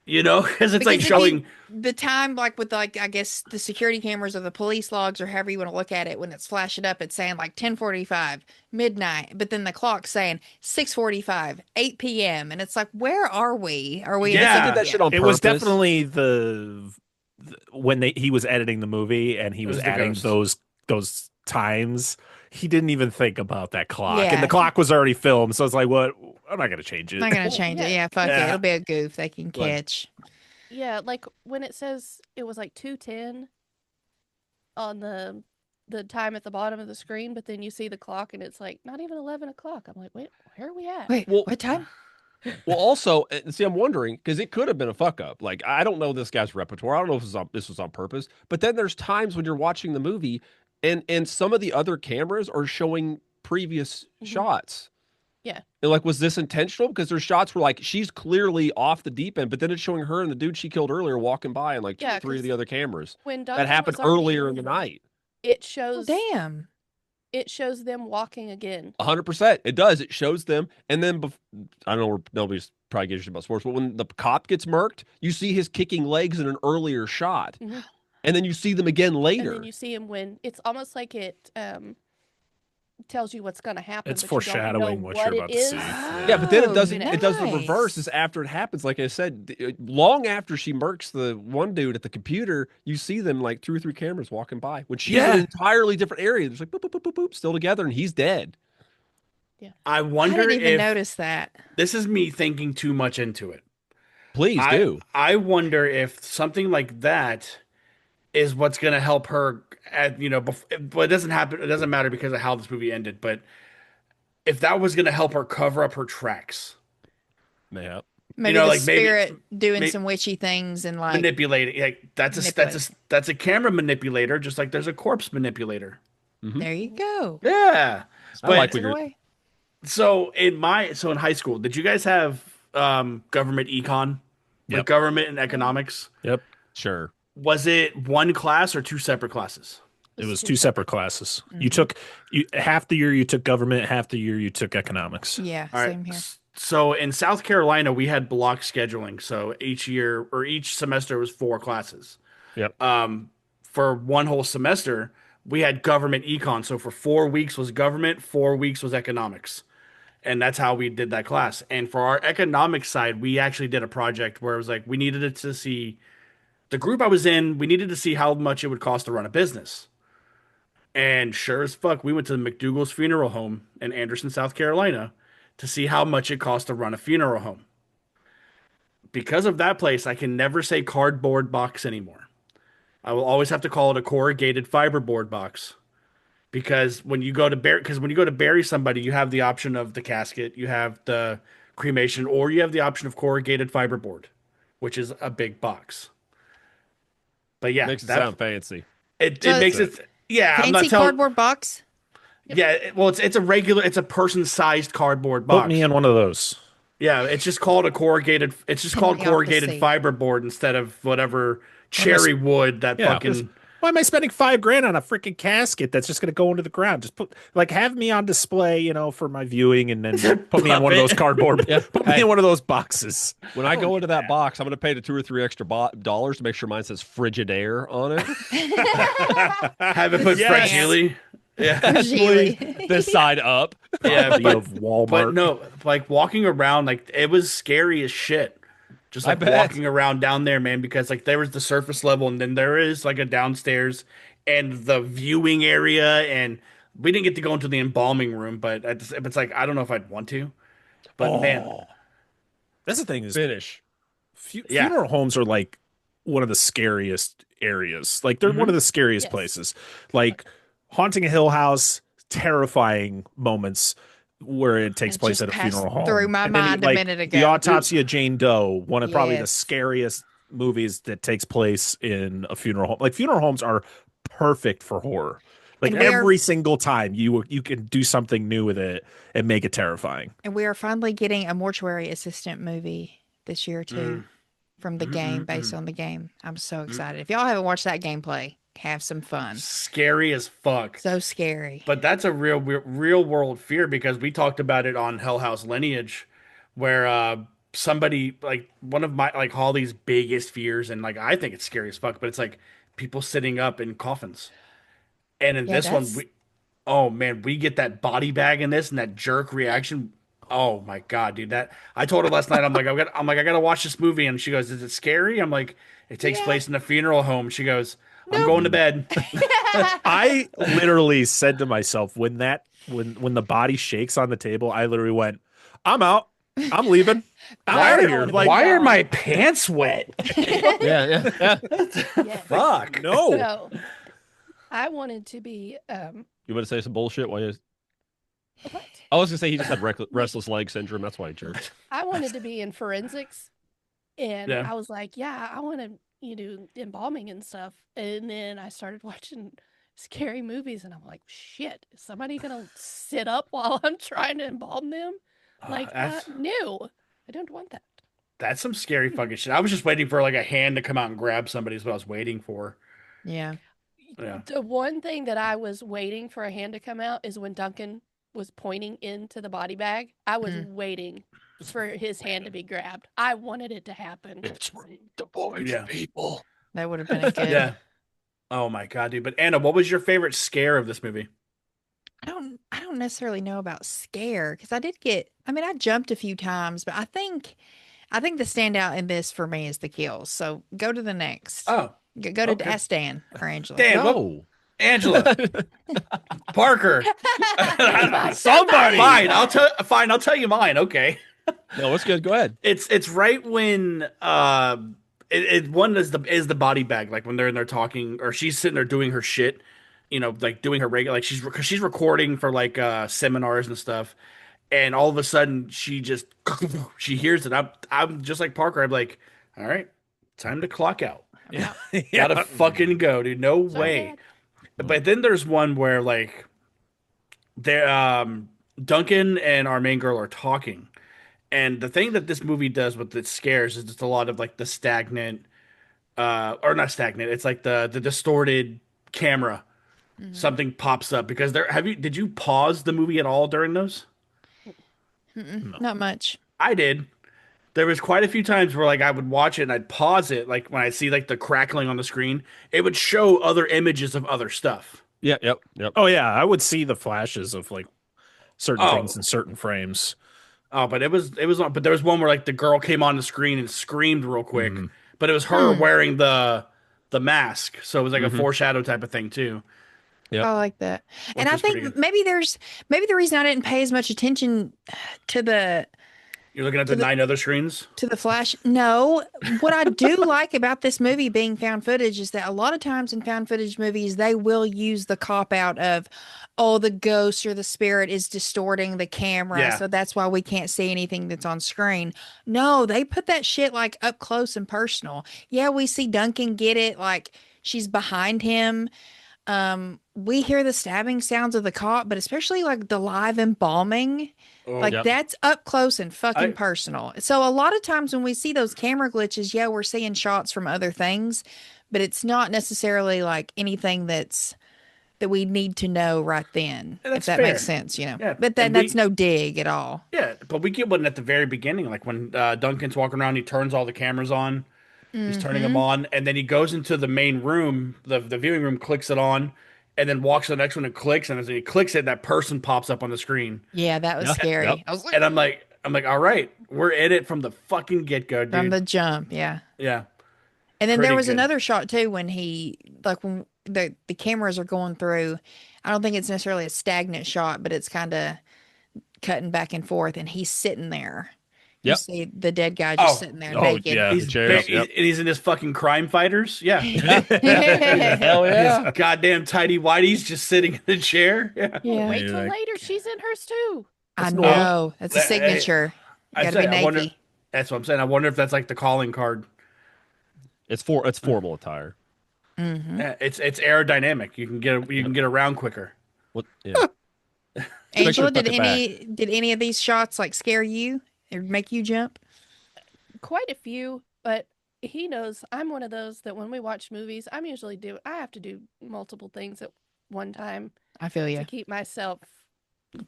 B: You know, because it's like
A: Because if
B: showing.
A: the time, like with like I guess the security cameras or the police logs or however you want to look at it, when it's flashing up, it's saying like 10:45, midnight, but then the clock's saying 6:45, 8 p.m. and it's like, where are we? Are we?
B: Yeah.
D: They did that shit on
E: It
D: purpose.
E: was definitely when he was editing the movie and he
B: It
E: was
B: was the
E: adding
B: ghost.
E: those times. He didn't even think about that clock,
A: Yeah.
E: and the clock was already filmed. So it's like, what? I'm not gonna change it.
A: I'm not gonna change it.
C: yeah.
A: Yeah, fuck it.
E: Yeah.
A: It'll be a goof they can
D: Like-
A: catch.
C: Yeah, like when it says it was like 2:10 on the time at the bottom of the screen, but then you see the clock and it's like not even 11 o'clock. I'm like, wait, where are we at?
A: Wait,
D: Well-
A: what time?
D: Well, also, see, I'm wondering because it could have been a fuck up. Like, I don't know this guy's repertoire. I don't know if this was on purpose. But then there's times when you're watching the movie, and some of the other cameras are showing previous shots.
C: Yeah.
D: And like, was this intentional? Because there's shots where like she's clearly off the deep end, but then it's showing her and the dude she killed earlier walking by, and like 2
C: Yeah,
D: or 3 of
C: 'cause
D: the other cameras.
C: When
D: That
C: Dustin
D: happened
C: was already
D: earlier in the night.
C: It
A: Oh,
C: shows
A: damn.
C: it shows them walking again.
D: 100%. It does. It shows them. And then, I don't know where nobody's probably gives a shit about sports, but when the cop gets murked, you see his kicking legs in an earlier shot.
C: Mhm.
D: And then you see them again
C: And
D: later.
C: then you see him when it's almost like it tells you what's going to happen.
E: It's
C: but you don't
E: foreshadowing
C: know
E: what you're
C: it
E: about to
C: is.
E: see.
D: Yeah, but then it
A: Oh,
D: doesn't. It does the
A: nice.
D: reverse. Is after it happens. Like I said, long after she murks the one dude at the computer, you see them like 2 or 3 cameras walking by. When she's in
B: Yeah.
D: an entirely different area, there's like boop, boop, boop, boop, boop, still together, and he's dead.
B: I
A: I
B: wonder
A: didn't even
B: if
A: notice that.
B: this is me thinking too much into it.
D: Please do.
B: I wonder if something like that is what's going to help her. But it doesn't happen. It doesn't matter because of how this movie ended. But if that was going to help her cover up her tracks,
D: Yeah.
A: Maybe
B: know,
A: the
B: like, maybe-
A: spirit doing
B: may-
A: some witchy things and like
B: manipulating, like that's a camera manipulator, just like there's a corpse manipulator.
A: there you go.
B: Yeah.
D: I
B: But-
D: like
A: Take
D: what
A: it
D: you're.
A: away.
B: So in high school, did you guys have government econ, like
E: Yep.
B: government and economics?
E: Yep.
D: Sure.
B: Was it one class or 2 separate classes?
E: It was 2 separate classes. You took half the year you took government, half the year you took economics.
A: Yeah,
B: All right.
A: same here.
B: So in South Carolina, we had block scheduling. So each year or each semester was 4 classes.
E: Yep.
B: For one whole semester, we had government econ. So for 4 weeks was government, 4 weeks was economics. And that's how we did that class. And for our economics side, we actually did a project where it was like we needed it to see the group I was in, we needed to see how much it would cost to run a business. And sure as fuck, we went to the McDougal's Funeral Home in Anderson, South Carolina, to see how much it cost to run a funeral home. Because of that place, I can never say cardboard box anymore. I will always have to call it a corrugated fiberboard box. Because when you go to bury somebody, you have the option of the casket, you have the cremation, or you have the option of corrugated fiberboard, which is a big box. But yeah,
D: Makes it sound fancy.
B: it
A: So
B: makes it. Yeah, I'm not
A: Fancy
B: telling.
A: cardboard box.
B: Yeah, well, it's a person-sized cardboard
E: Put
B: box.
E: me in one of those.
B: Yeah, it's just called a corrugated. It's just
A: Put
B: called
A: me off the
B: corrugated
A: seat.
B: fiberboard instead of whatever cherry wood that
E: Yeah,
B: fucking.
E: why am I spending $5,000 on a freaking casket that's just going to go into the ground? Just have me on display, for my viewing, and then put me in one of those cardboard.
D: Yeah.
E: Put me
D: Hey.
E: in one of those boxes.
D: When I go into that box, I'm going to pay the 2 or 3 extra dollars to make sure mine says Frigidaire on it.
B: Have it put
E: Yes.
B: fragile. Yeah,
A: Geely.
D: This side up.
B: yeah,
E: Copy of
B: but
E: Walmart.
B: no, like walking around, like it was scary as shit. Just
D: I
B: like
D: bet.
B: walking around down there, man, because like there was the surface level, and then there is like a downstairs and the viewing area, and we didn't get to go into the embalming room, but it's like I don't know if I'd want to, but man,
E: That's the thing is
D: Finish.
B: Yeah.
E: funeral homes are like one of the scariest areas. Like they're one of the scariest
C: Yes.
E: places. Like haunting a Hill House, terrifying moments where it takes
A: It
E: place
A: just
E: at a
A: passed
E: funeral home.
A: through my
E: And then,
A: mind a minute ago.
E: The Autopsy of Jane Doe, one of probably the
A: Yes.
E: scariest movies that takes place in a funeral home. Like funeral homes are perfect for horror. Like
A: And we are-
E: every single time you can do something new with it and make it terrifying.
A: And we are finally getting a mortuary assistant movie this year too, from the game, based on the game. I'm so excited. If y'all haven't watched that gameplay, have some fun.
B: scary as fuck.
A: So scary.
B: But that's a real world fear because we talked about it on Hell House Lineage, where somebody like one of my like Holly's biggest fears, and like I think it's scary as fuck, but it's like people sitting up in coffins. And in
A: Yeah,
B: this one,
A: that's-
B: oh man, we get that body bag in this and that jerk reaction. Oh my god, dude! That I told her last night. I'm like, I gotta watch this movie, and she goes, "Is it scary?" I'm like, "It takes place in a funeral home." She goes, "I'm going to bed."
E: I literally said to myself when the body shakes on the table, I literally went, "I'm out. I'm leaving. I'm out of here." Like,
B: Why are my pants wet?
D: Yeah.
C: Yes.
B: Fuck.
E: no.
C: So, I wanted to be
D: You want to say some bullshit? While you...
C: what?
D: I was going to say he just had restless leg syndrome. That's why he jerked.
C: I wanted to be in forensics, and
B: Yeah.
C: I was like, yeah, I want to do embalming and stuff. And then I started watching scary movies, and I'm like, shit, is somebody gonna sit up while I'm trying to embalm them? Like, no, I don't want that.
B: That's some scary fucking shit. I was just waiting for like a hand to come out and grab somebody is what I was waiting for.
A: Yeah.
B: Yeah.
C: The one thing that I was waiting for a hand to come out is when Duncan was pointing into the body bag. I was waiting for his hand to be grabbed. I wanted it to happen.
D: It's the boys,
B: Yeah.
D: people.
A: That would have been a good.
B: Yeah. Oh my god, dude. But Anna, what was your favorite scare of this movie?
A: I don't necessarily know about scare because I jumped a few times, but I think the standout in this for me is the kills. So go to the next.
B: Oh,
A: Go to
B: okay.
A: ask Dan or Angela.
B: Dan, what,
D: No.
B: Angela, Parker,
E: Somebody.
B: Fine, I'll tell you mine. Okay.
D: No, it's good. Go ahead.
B: It's right when one is the body bag, like when they're in there talking or she's sitting there doing her shit, like doing her regular, like she's recording for like seminars and stuff, and all of a sudden she hears it. I'm just like Parker. I'm like, all right, time to clock out.
E: Yeah.
B: Gotta fucking go, dude. No
C: Sorry,
B: way.
C: Dad.
B: But then there's one where like Duncan and our main girl are talking. And the thing that this movie does with its scares is it's a lot of like the stagnant or not stagnant, it's like the distorted camera. Something pops up because did you pause the movie at all during those?
A: Not much.
B: I did. There was quite a few times where like I would watch it and I'd pause it, like when I see like the crackling on the screen, it would show other images of other stuff.
D: Yep.
E: Oh yeah, I would see the flashes of like certain things
B: Oh,
E: in certain frames.
B: oh, but but there was one where like the girl came on the screen and screamed real quick,
E: Mhm.
B: but it was her
A: Hmm.
B: wearing the mask, so it was like a
D: Hmm.
B: foreshadow type of thing too,
D: Yep.
A: I like that. And
B: which
A: I
B: was pretty
A: think
B: good.
A: maybe the reason I didn't pay as much attention to the
B: You're looking at
A: to
B: the
A: the
B: 9 other screens.
A: to the Flash. No, what I do like about this movie being found footage is that a lot of times in found footage movies, they will use the cop out of, oh, the ghost or the spirit is distorting the camera.
B: Yeah,
A: So that's why we can't see anything that's on screen. No, they put that shit like up close and personal. Yeah, we see Duncan get it, like she's behind him. We hear the stabbing sounds of the cop, but especially like the live embalming,
B: oh,
A: like
D: Yep.
A: that's up close and fucking
B: I
A: personal. So a lot of times when we see those camera glitches, yeah, we're seeing shots from other things, but it's not necessarily like anything that we need to know right then, if
B: that's
A: that makes
B: fair.
A: sense, you know.
B: Yeah,
A: But then
B: and
A: that's no dig at all.
B: but we get one at the very beginning, like when Duncan's walking around, he turns all the cameras on. He's turning them
A: Mm-hmm.
B: on, and then he goes into the main room, the viewing room, clicks it on, and then walks to the next one and clicks, and as he clicks it, that person pops up on the screen,
A: Yeah, that was
D: Yeah. Yep.
A: scary. I was like,
B: and I'm like, all right, we're in it from the fucking get go,
A: from
B: dude.
A: the jump, yeah.
B: Yeah,
A: And then there
B: pretty
A: was
B: good.
A: another shot too when he like when the cameras are going through. I don't think it's necessarily a stagnant shot, but it's kind of cutting back and forth, and he's sitting there. You
D: Yep.
A: see the dead guy just
B: Oh,
A: sitting there
D: Oh
A: naked.
D: yeah, the chairs.
B: He's,
D: Yep.
B: and he's in his fucking crime fighters. Yeah,
D: Hell
B: his
D: yeah.
B: goddamn tidy whitey's just sitting in the chair. Yeah.
C: Oh,
A: Yeah,
C: wait till
E: Like,
C: later. She's in hers too.
A: I
D: That's normal.
A: know. That's a
B: Hey,
A: signature. You
B: I
A: got to be
B: said, I wonder.
A: Navy.
B: That's what I'm saying. I wonder if that's like the calling card.
D: It's formal attire.
A: Hmm.
B: Yeah, it's aerodynamic. You can
D: Yep.
B: get around quicker.
D: What? Yeah. Make sure
A: Angela,
D: to tuck it back.
A: did any of these shots like scare you or make you jump?
C: Quite a few, but he knows I'm one of those that when we watch movies, I have to do multiple things at one time
A: I feel
C: to
A: you.
C: keep myself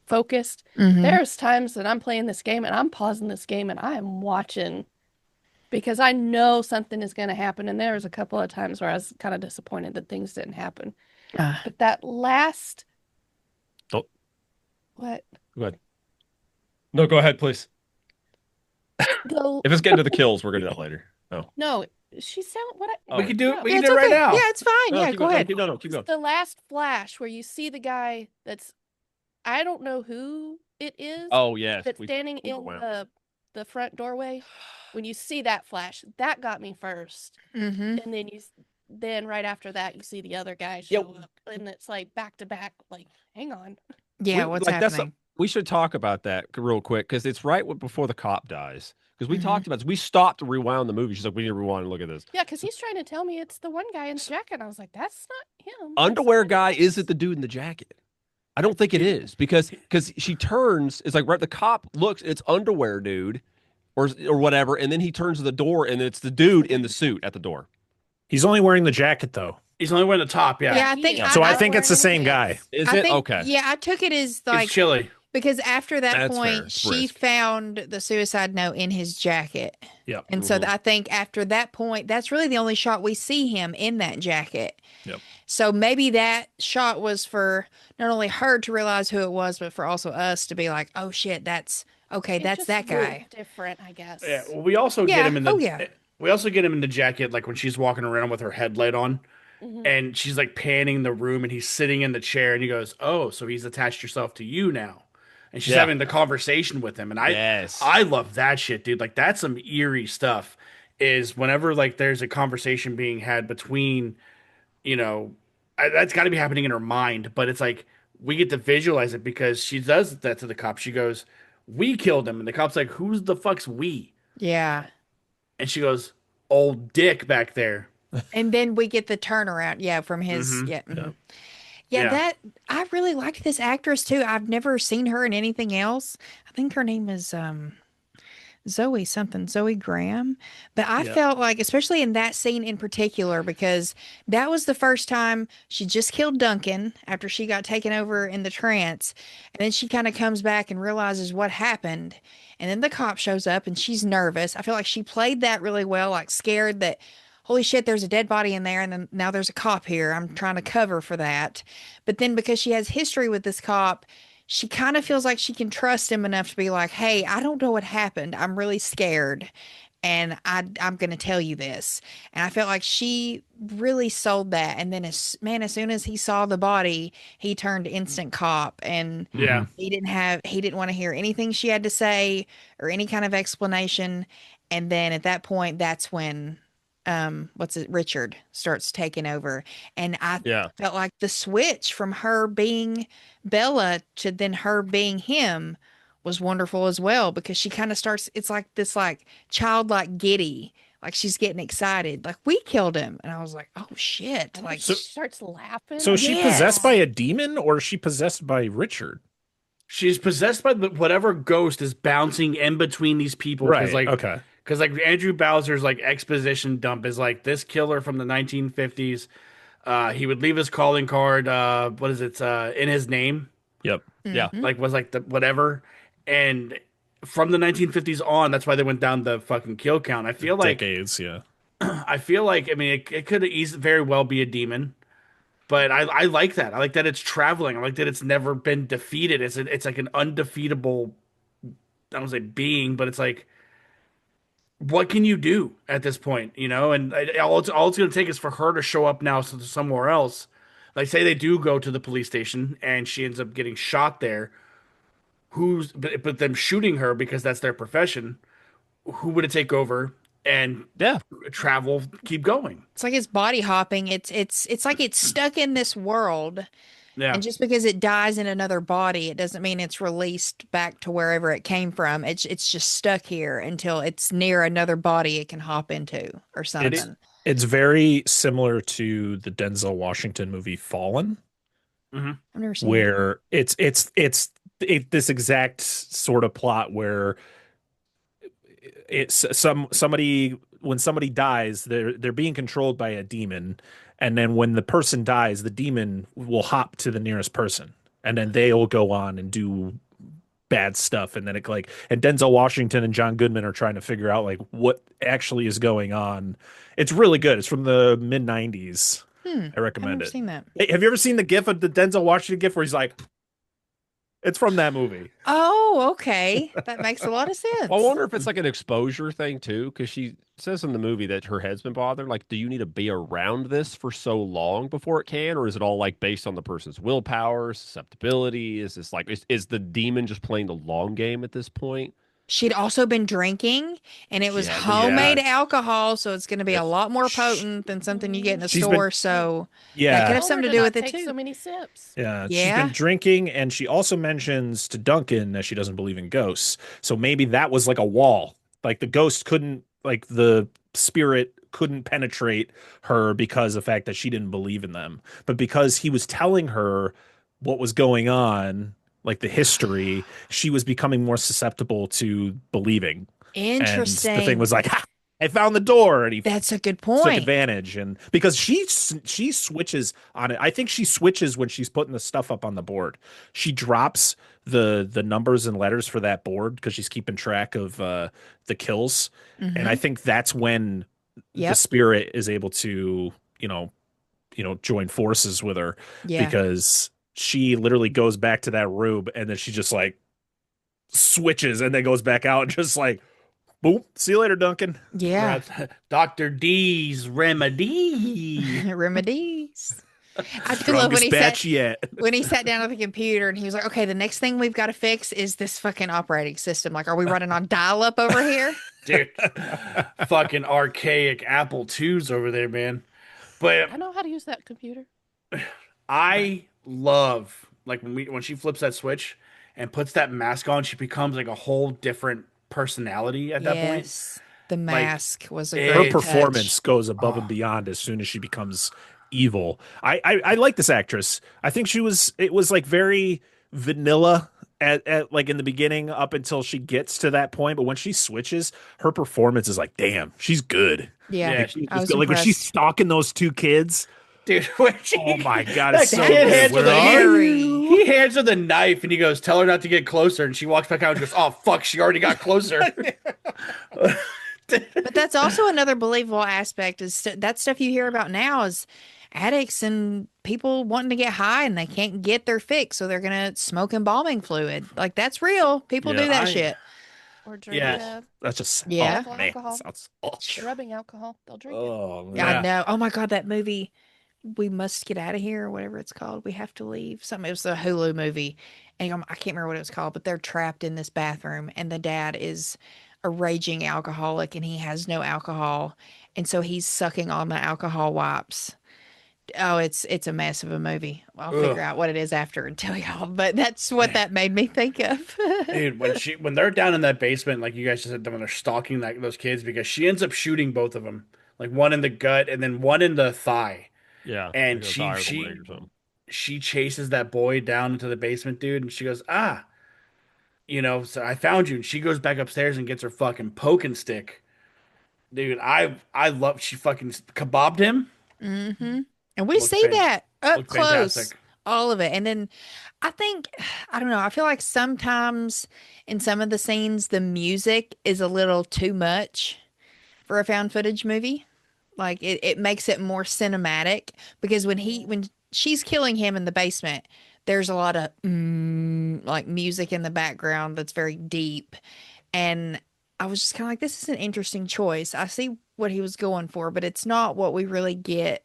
C: focused.
A: Hmm.
C: There's times that I'm playing this game and I'm pausing this game and I am watching because I know something is going to happen. And there was a couple of times where I was kind of disappointed that things didn't happen. But that last,
D: Don't
C: what?
D: go ahead. No, go ahead, please.
C: The,
D: If it's getting to the kills, we're gonna do that later. Oh.
C: no, she sound what?
D: Oh.
B: We can do
C: No.
B: we
A: Yeah,
B: can
A: it's
B: do it right
A: okay.
B: now.
A: Yeah, it's fine.
D: No,
A: Yeah,
D: keep
A: go
D: going.
A: ahead.
D: No, keep going.
C: The last flash where you see the guy that's, I don't know who it is,
D: Oh yes.
C: that's standing
D: we
C: in
D: went.
C: the front doorway. When you see that flash, that got me first.
A: Hmm.
C: And then then right after that you see the other guy
D: Yeah.
C: show up and it's like back to back, like, hang on.
A: Yeah, what's
D: That's
A: happening?
D: we should talk about that real quick because it's right before the cop dies. Because we
A: Mhm.
D: talked about this. We stopped to rewound the movie. She's like, we need to rewind and look at this.
C: Yeah, because he's trying to tell me it's the one guy in the jacket. And I was like, that's not him. That's
D: Underwear
C: somebody
D: guy
C: else."
D: isn't the dude in the jacket. I don't think it is because she turns. It's like right. The cop looks. It's underwear dude, or whatever, and then he turns to the door, and it's the dude in the suit at the door.
E: he's only wearing the jacket though.
B: He's only wearing the top. Yeah,
A: Yeah, I
C: He
A: think
C: is
E: So I
C: not
E: think it's the
C: wearing
E: same guy.
C: anything.
D: Is
A: I
D: it
A: think,
D: okay?
A: Yeah, I took it as like
B: it's chilly.
A: because after that
D: That's fair.
A: point,
D: It's
A: she
D: risk.
A: found the suicide note in his jacket.
E: Yep.
A: And so
D: Mhm.
A: I think after that point, that's really the only shot we see him in that jacket.
E: Yep.
A: So maybe that shot was for not only her to realize who it was, but for also us to be like, oh shit, that's okay,
C: It
A: that's
C: just
A: that
C: looked
A: guy.
C: different, I guess.
B: Yeah, well, we also get
A: Yeah,
B: him in the.
A: oh, yeah.
B: We also get him in the jacket, like when she's walking around with her headlight on,
C: Mhm.
B: and she's like panning the room, and he's sitting in the chair, and he goes, "Oh, so he's attached herself to you now," and she's
D: Yeah.
B: having the conversation with him, and
D: Yes.
B: I love that shit, dude. Like that's some eerie stuff. Is whenever like there's a conversation being had between, you know, that's got to be happening in her mind, but it's like we get to visualize it because she does that to the cop. She goes, "We killed him," and the cop's like, "Who's the fuck's we?"
A: Yeah.
B: And she goes, "Old Dick back there."
A: And then we get the turnaround, yeah, from his
B: Mhm.
A: yeah. Mhm.
E: Yeah.
A: Yeah,
B: Yeah.
A: that I really liked this actress too. I've never seen her in anything else. I think her name is Zoe something, Zoe Graham. But I
E: Yeah.
A: felt like, especially in that scene in particular, because that was the first time she just killed Duncan after she got taken over in the trance. And then she kind of comes back and realizes what happened. And then the cop shows up and she's nervous. I feel like she played that really well, like scared that, holy shit, there's a dead body in there. And then now there's a cop here. I'm trying to cover for that. But then because she has history with this cop, she kind of feels like she can trust him enough to be like, "Hey, I don't know what happened. I'm really scared, and I'm going to tell you this." And I felt like she really sold that. And then as soon as he saw the body, he turned instant cop, and
B: Yeah.
A: he didn't want to hear anything she had to say or any kind of explanation. And then at that point, that's when what's it, Richard starts taking over. And I
D: Yeah.
A: felt like the switch from her being Bella to then her being him was wonderful as well, because she kind of starts, it's like this like childlike giddy, like she's getting excited, like we killed him. And I was like, oh shit,
C: And
A: like
C: she starts laughing.
E: So is she
A: Yes.
E: possessed by a demon or is she possessed by Richard?
B: She's possessed by whatever ghost is bouncing in between these people.
E: Right. Okay.
B: Because like Andrew Bowser's like exposition dump is like this killer from the 1950s. He would leave his calling card. What is it? In his name.
E: Yep.
D: Yeah.
A: mhm.
B: Like was like the whatever. And from the 1950s on, that's why they went down the fucking kill count. I feel like
E: Decades. Yeah.
B: I mean it could very well be a demon. But I like that. I like that it's traveling. I like that it's never been defeated. It's like an undefeatable, I don't say being, but it's like, what can you do at this point? You know, and all it's going to take is for her to show up now somewhere else. Like, say they do go to the police station and she ends up getting shot there. But them shooting her because that's their profession. Who would it take over and
D: Yeah.
B: travel, keep going?
A: It's like it's body hopping. It's like it's stuck in this world.
B: Yeah.
A: And just because it dies in another body, it doesn't mean it's released back to wherever it came from. It's just stuck here until it's near another body it can hop into or something.
E: It's very similar to the Denzel Washington movie Fallen,
B: Mm-hmm.
A: I've never seen it.
E: where it's this exact sort of plot where it's somebody when somebody dies, they're being controlled by a demon, and then when the person dies, the demon will hop to the nearest person, and then they'll go on and do bad stuff, and then and Denzel Washington and John Goodman are trying to figure out like what actually is going on. It's really good. It's from the mid '90s. I
A: I've
E: recommend
A: never
E: it.
A: seen that.
E: Hey, have you ever seen the GIF of the Denzel Washington GIF where he's like, it's from that movie.
A: Oh, okay. That makes a lot of sense.
D: Well, I wonder if it's like an exposure thing too, because she says in the movie that her head's been bothered. Like, do you need to be around this for so long before it can, or is it all like based on the person's willpower, susceptibility? Is this like is the demon just playing the long game at this point?
A: She'd also been drinking, and it was
D: Yeah,
A: homemade alcohol, so it's going to be a lot more
E: Sh-
A: potent than something you get in the
E: She's
A: store. So that could
E: Yeah.
A: have something to do with it
C: take
A: too.
C: so many sips.
E: Yeah, she's
A: Yeah.
E: been drinking, and she also mentions to Duncan that she doesn't believe in ghosts. So maybe that was like a wall. Like the ghost couldn't, like the spirit couldn't penetrate her because of the fact that she didn't believe in them. But because he was telling her what was going on, like the history, she was becoming more susceptible to believing. And the
A: Interesting.
E: thing was like, ha, I found the door, and he
A: That's a good
E: took
A: point.
E: advantage. And because she switches on it, I think she switches when she's putting the stuff up on the board. She drops the numbers and letters for that board because she's keeping track of the kills, and I think that's when the
A: Yep.
E: spirit is able to join forces with her,
A: Yeah.
E: because she literally goes back to that room and then she just like switches and then goes back out and just like boom, see you later, Duncan.
A: Yeah.
B: Dr. D's remedy.
A: Remedies. I do love
E: Strongest batch yet.
A: when he sat down at the computer and he was like, okay, the next thing we've got to fix is this fucking operating system. Like, are we running on dial-up over here?
B: Dude, fucking archaic Apple IIs over there, man. But
C: I know how to use that computer.
B: I love like when she flips that switch and puts that mask on, she becomes like a whole different personality at that point.
A: Yes. The mask was a
B: her
A: great
E: Her
A: touch.
E: performance goes above and
B: Oh.
E: beyond as soon as she becomes evil. I like this actress. I think it was like very vanilla at like in the beginning up until she gets to that point, but when she switches, her performance is like, damn, she's good.
A: Yeah,
B: Yeah,
A: I was
E: Like when she's
A: impressed.
E: stalking those two kids.
B: dude. When
E: Oh my god,
B: that
E: it's so
B: kid
E: good.
B: hands her
E: Where are you?
B: he hands her the knife and he goes, "Tell her not to get closer." And she walks back out and goes, "Oh fuck, she already got closer."
A: But that's also another believable aspect is that stuff you hear about now is addicts and people wanting to get high and they can't get their fix, so they're gonna smoke embalming fluid. Like that's real. People
D: Yeah,
A: do that shit.
C: Or drink
B: Yeah.
E: That's just
A: Yeah.
E: oh man,
C: alcohol.
E: sounds
C: rubbing alcohol. They'll drink it.
E: oh man.
A: Yeah, I
B: Yeah.
A: know. Oh my God, that movie, We Must Get Out of Here, or whatever it's called. We Have to Leave. Something. It was a Hulu movie. And I can't remember what it was called, but they're trapped in this bathroom and the dad is a raging alcoholic and he has no alcohol. And so he's sucking on the alcohol wipes. Oh, it's a mess of a movie. I'll
B: Ugh.
A: figure out what it is after and tell y'all, but that's what that made me think of.
B: Dude, when they're down in that basement, like you guys just said, when they're stalking those kids, because she ends up shooting both of them, like one in the gut and then one in the thigh,
D: Yeah.
B: and
D: like a tire of the leg or something.
B: she chases that boy down into the basement, dude, and she goes, so I found you, and she goes back upstairs and gets her fucking poking stick, dude. I love she fucking kebabbed him.
A: hmm And we
B: Looked
A: see that up
B: looked
A: close,
B: fantastic.
A: all of it. And then I think, I don't know, I feel like sometimes in some of the scenes, the music is a little too much for a found footage movie. Like it makes it more cinematic because when she's killing him in the basement, there's a lot of like music in the background that's very deep. And I was just kind of like, this is an interesting choice. I see what he was going for, but it's not what we really get,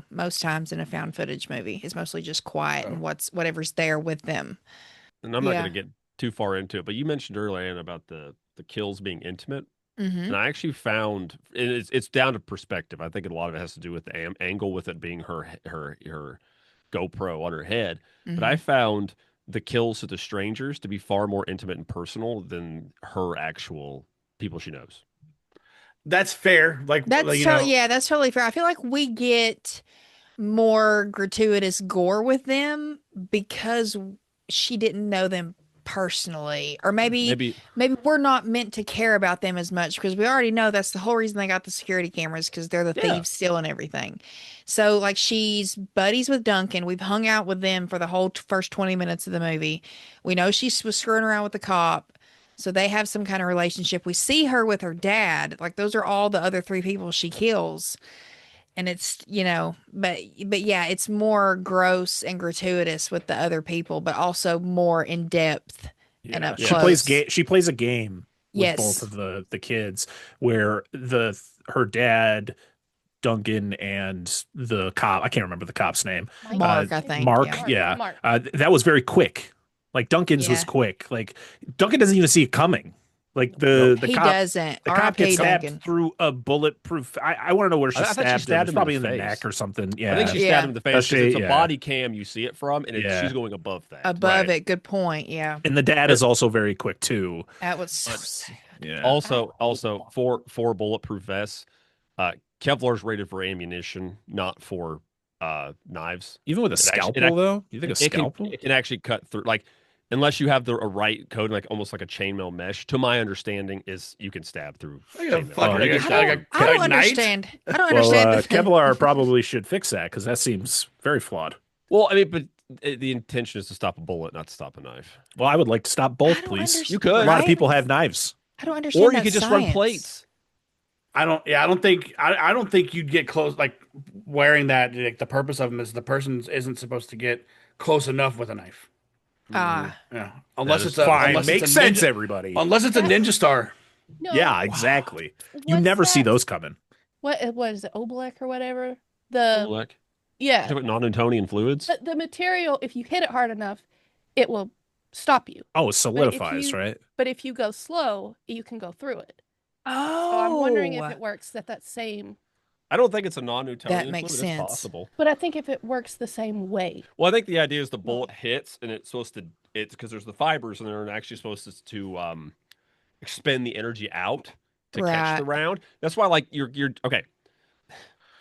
A: most times in a found footage movie. It's mostly just quiet and whatever's there with them.
D: And I'm not
A: Yeah.
D: going to get too far into it, but you mentioned earlier, Ann, about the kills being intimate.
A: Mm-hmm.
D: And I actually found it's down to perspective. I think a lot of it has to do with the angle with it being her GoPro on her head. But I found the kills to the strangers to be far more intimate and personal than her actual people she knows.
B: That's fair. Like
A: Yeah, that's totally fair. I feel like we get more gratuitous gore with them because she didn't know them personally, or maybe we're not meant to care about them as much because we already know that's the whole reason they got the security cameras because they're the thieves stealing everything. So like she's buddies with Duncan. We've hung out with them for the whole first 20 minutes of the movie. We know she was screwing around with the cop. So they have some kind of relationship. We see her with her dad. Like those are all the other three people she kills. And it's, but yeah, it's more gross and gratuitous with the other people, but also more in depth and up
E: She
A: close.
E: she plays a game with
A: Yes.
E: both of the kids where her dad, Duncan, and the cop, I can't remember the cop's name.
A: Mark, I think.
E: Mark,
A: Yeah.
E: yeah.
C: Mark.
E: That was very quick. Like Duncan's was
A: Yeah.
E: quick. Like Duncan doesn't even see it coming. Like the
A: He
E: cop
A: doesn't.
E: the cop
A: R.I.P.
E: gets stabbed
A: Duncan.
E: through a bulletproof. I want to know where she
D: I thought she
E: stabbed,
D: stabbed
E: him.
D: him
E: Probably
D: in
E: in
D: the
E: the
D: face.
E: neck or something. Yeah.
D: I think she
A: Yeah.
D: stabbed him in the face
E: Does
D: because it's
E: she?
D: a
E: Yeah.
D: body cam you see it from, and
E: Yeah.
D: she's going above that.
A: Above
E: Right.
A: it. Good point. Yeah.
E: And the dad is also very quick too.
A: That was so sad.
E: Yeah.
D: Also for bulletproof vests, Kevlar's rated for ammunition, not for knives.
E: Even with a scalpel, though, you think a scalpel?
D: It can actually cut through, like, unless you have a right code, like almost like a chainmail mesh. To my understanding, is you can stab through. Chainmail.
A: I don't understand. I don't understand.
E: Well, Kevlar probably should fix that because that seems very flawed.
D: Well, I mean, but the intention is to stop a bullet, not to stop a knife.
E: Well, I would like to stop both,
A: I don't
E: please.
A: understand.
D: You could.
E: A lot of
A: Right?
E: people have knives.
A: I don't understand.
D: Or you
A: that
D: could just run
A: science.
D: plates.
B: I don't think you'd get close, like wearing that. Like, the purpose of them is the person isn't supposed to get close enough with a knife.
A: Ah,
B: Yeah, unless
D: is
B: it's a
E: Fine,
B: unless
E: makes
B: it's a
E: sense,
B: ninja,
E: everybody.
B: unless it's a ninja star.
C: No,
E: Yeah, exactly. You
C: what's
E: never see
C: that?
E: those coming.
C: What is it, Oblek or whatever? The
D: Like,
C: yeah,
D: talk about non-Newtonian fluids.
C: the material. If you hit it hard enough, it will stop you.
E: Oh, it solidifies,
C: you-
E: right?
C: But if you go slow, you can go through it.
A: oh,
C: So I'm wondering if it works that same.
D: I don't think it's a non-Newtonian
A: That makes
D: fluid.
A: sense.
D: It's possible.
C: But I think if it works the same way.
D: Well, I think the idea is the bullet hits, and it's supposed to. It's because there's the fibers, and they're actually supposed to expend the energy out to catch the
A: Right.
D: round. That's why, like, you're okay.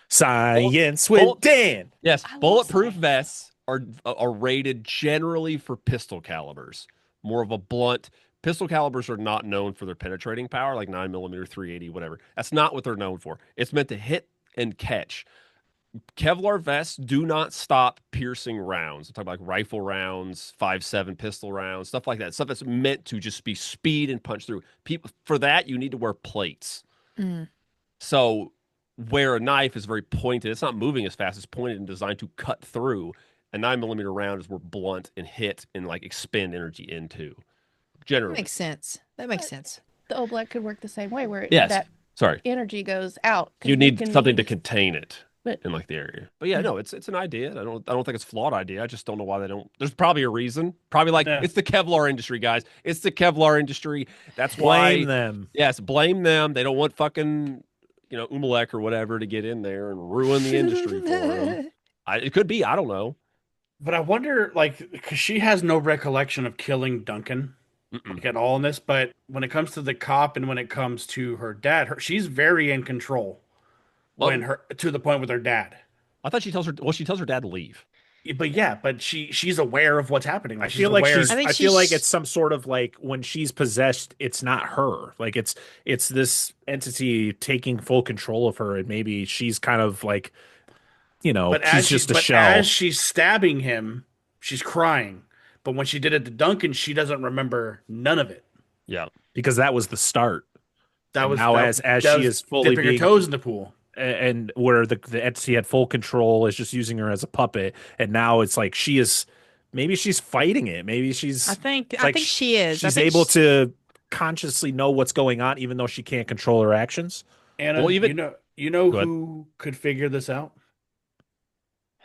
E: Science
D: Bullet-
E: with Dan.
D: Yes,
C: I love
D: bulletproof
C: science.
D: vests are rated generally for pistol calibers. more of a blunt. Pistol calibers are not known for their penetrating power, like 9mm, 380, whatever. That's not what they're known for. It's meant to hit and catch. Kevlar vests do not stop piercing rounds. I'm talking about like rifle rounds, 5.7 pistol rounds, stuff like that. Stuff that's meant to just be speed and punch through. People for that, you need to wear plates.
A: Mm.
D: So where a knife is very pointed, it's not moving as fast. It's pointed and designed to cut through. A 9mm round is more blunt and hit and like expend energy into.
A: That
D: Generally,
A: makes sense. That makes sense.
C: The Oblak could work the same way, where
D: yes.
C: that
D: Sorry,
C: energy goes out. 'cause
D: you need
C: can
D: something to
C: use-
D: contain it.
C: But
D: In like the area. But yeah, no, it's an idea. I don't think it's a flawed idea. I just don't know why they don't. There's probably a reason. Probably like
B: Yeah.
D: it's the Kevlar industry, guys. It's the Kevlar industry. That's why
E: Blame them.
D: Yes, blame them. They don't want fucking, Umalek or whatever to get in there and ruin the industry for them. It could be, I don't know.
B: But I wonder, like, because she has no recollection of killing Duncan like, at all in this. But when it comes to the cop and when it comes to her dad, she's very in control. To the point with her dad.
D: I thought she tells her dad to leave.
B: But she's aware of what's happening. Like,
E: I feel like
B: aware.
E: I feel like it's some sort of like when she's possessed, it's not her. Like it's this entity taking full control of her, and maybe she's kind of like, she's just a shell.
B: As she's stabbing him, she's crying. But when she did it to Duncan, she doesn't remember none of it.
D: Yeah,
E: because that was the start.
B: That was
E: now as she is fully
B: dipping her toes in the pool.
E: And where the entity had full control, is just using her as a puppet, and now it's like maybe she's fighting it. Maybe she's.
A: I think she is.
E: She's able to consciously know what's going on, even though she can't control her actions.
B: Anna, you know who could figure this out?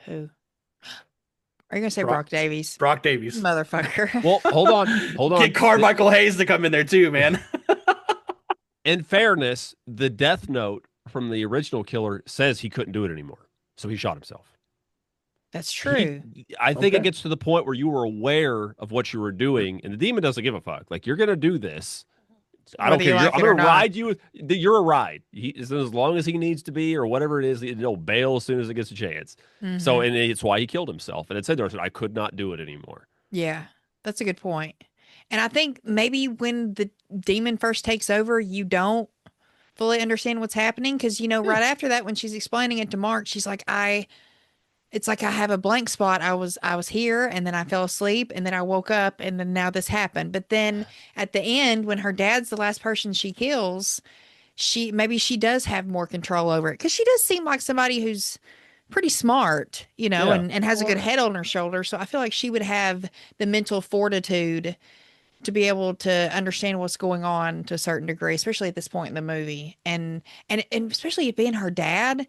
A: Who? Are you gonna say Brock Davies?
B: Brock Davies,
A: motherfucker.
D: Well, hold on.
B: Get Carmichael Hayes to come in there too, man.
D: In fairness, the death note from the original killer says he couldn't do it anymore, so he shot himself.
A: That's true.
D: I think it gets to the point where you were aware of what you were doing, and the demon doesn't give a fuck. Like, you're gonna do this. I don't care. I'm gonna ride you. You're a ride. As long as he needs to be, or whatever it is, he'll bail as soon as it gets a chance.
A: Mm-hmm.
D: So, and it's why he killed himself. And it said there, I could not do it anymore.
A: Yeah, that's a good point. And I think maybe when the demon first takes over, you don't fully understand what's happening, because right after that, when she's explaining it to Mark, she's like, it's like I have a blank spot. I was here, and then I fell asleep, and then I woke up, and then now this happened. But then at the end, when her dad's the last person she kills, maybe she does have more control over it, because she does seem like somebody who's pretty smart, and has a good head on her shoulder. So I feel like she would have the mental fortitude to be able to understand what's going on to a certain degree, especially at this point in the movie. And especially it being her dad,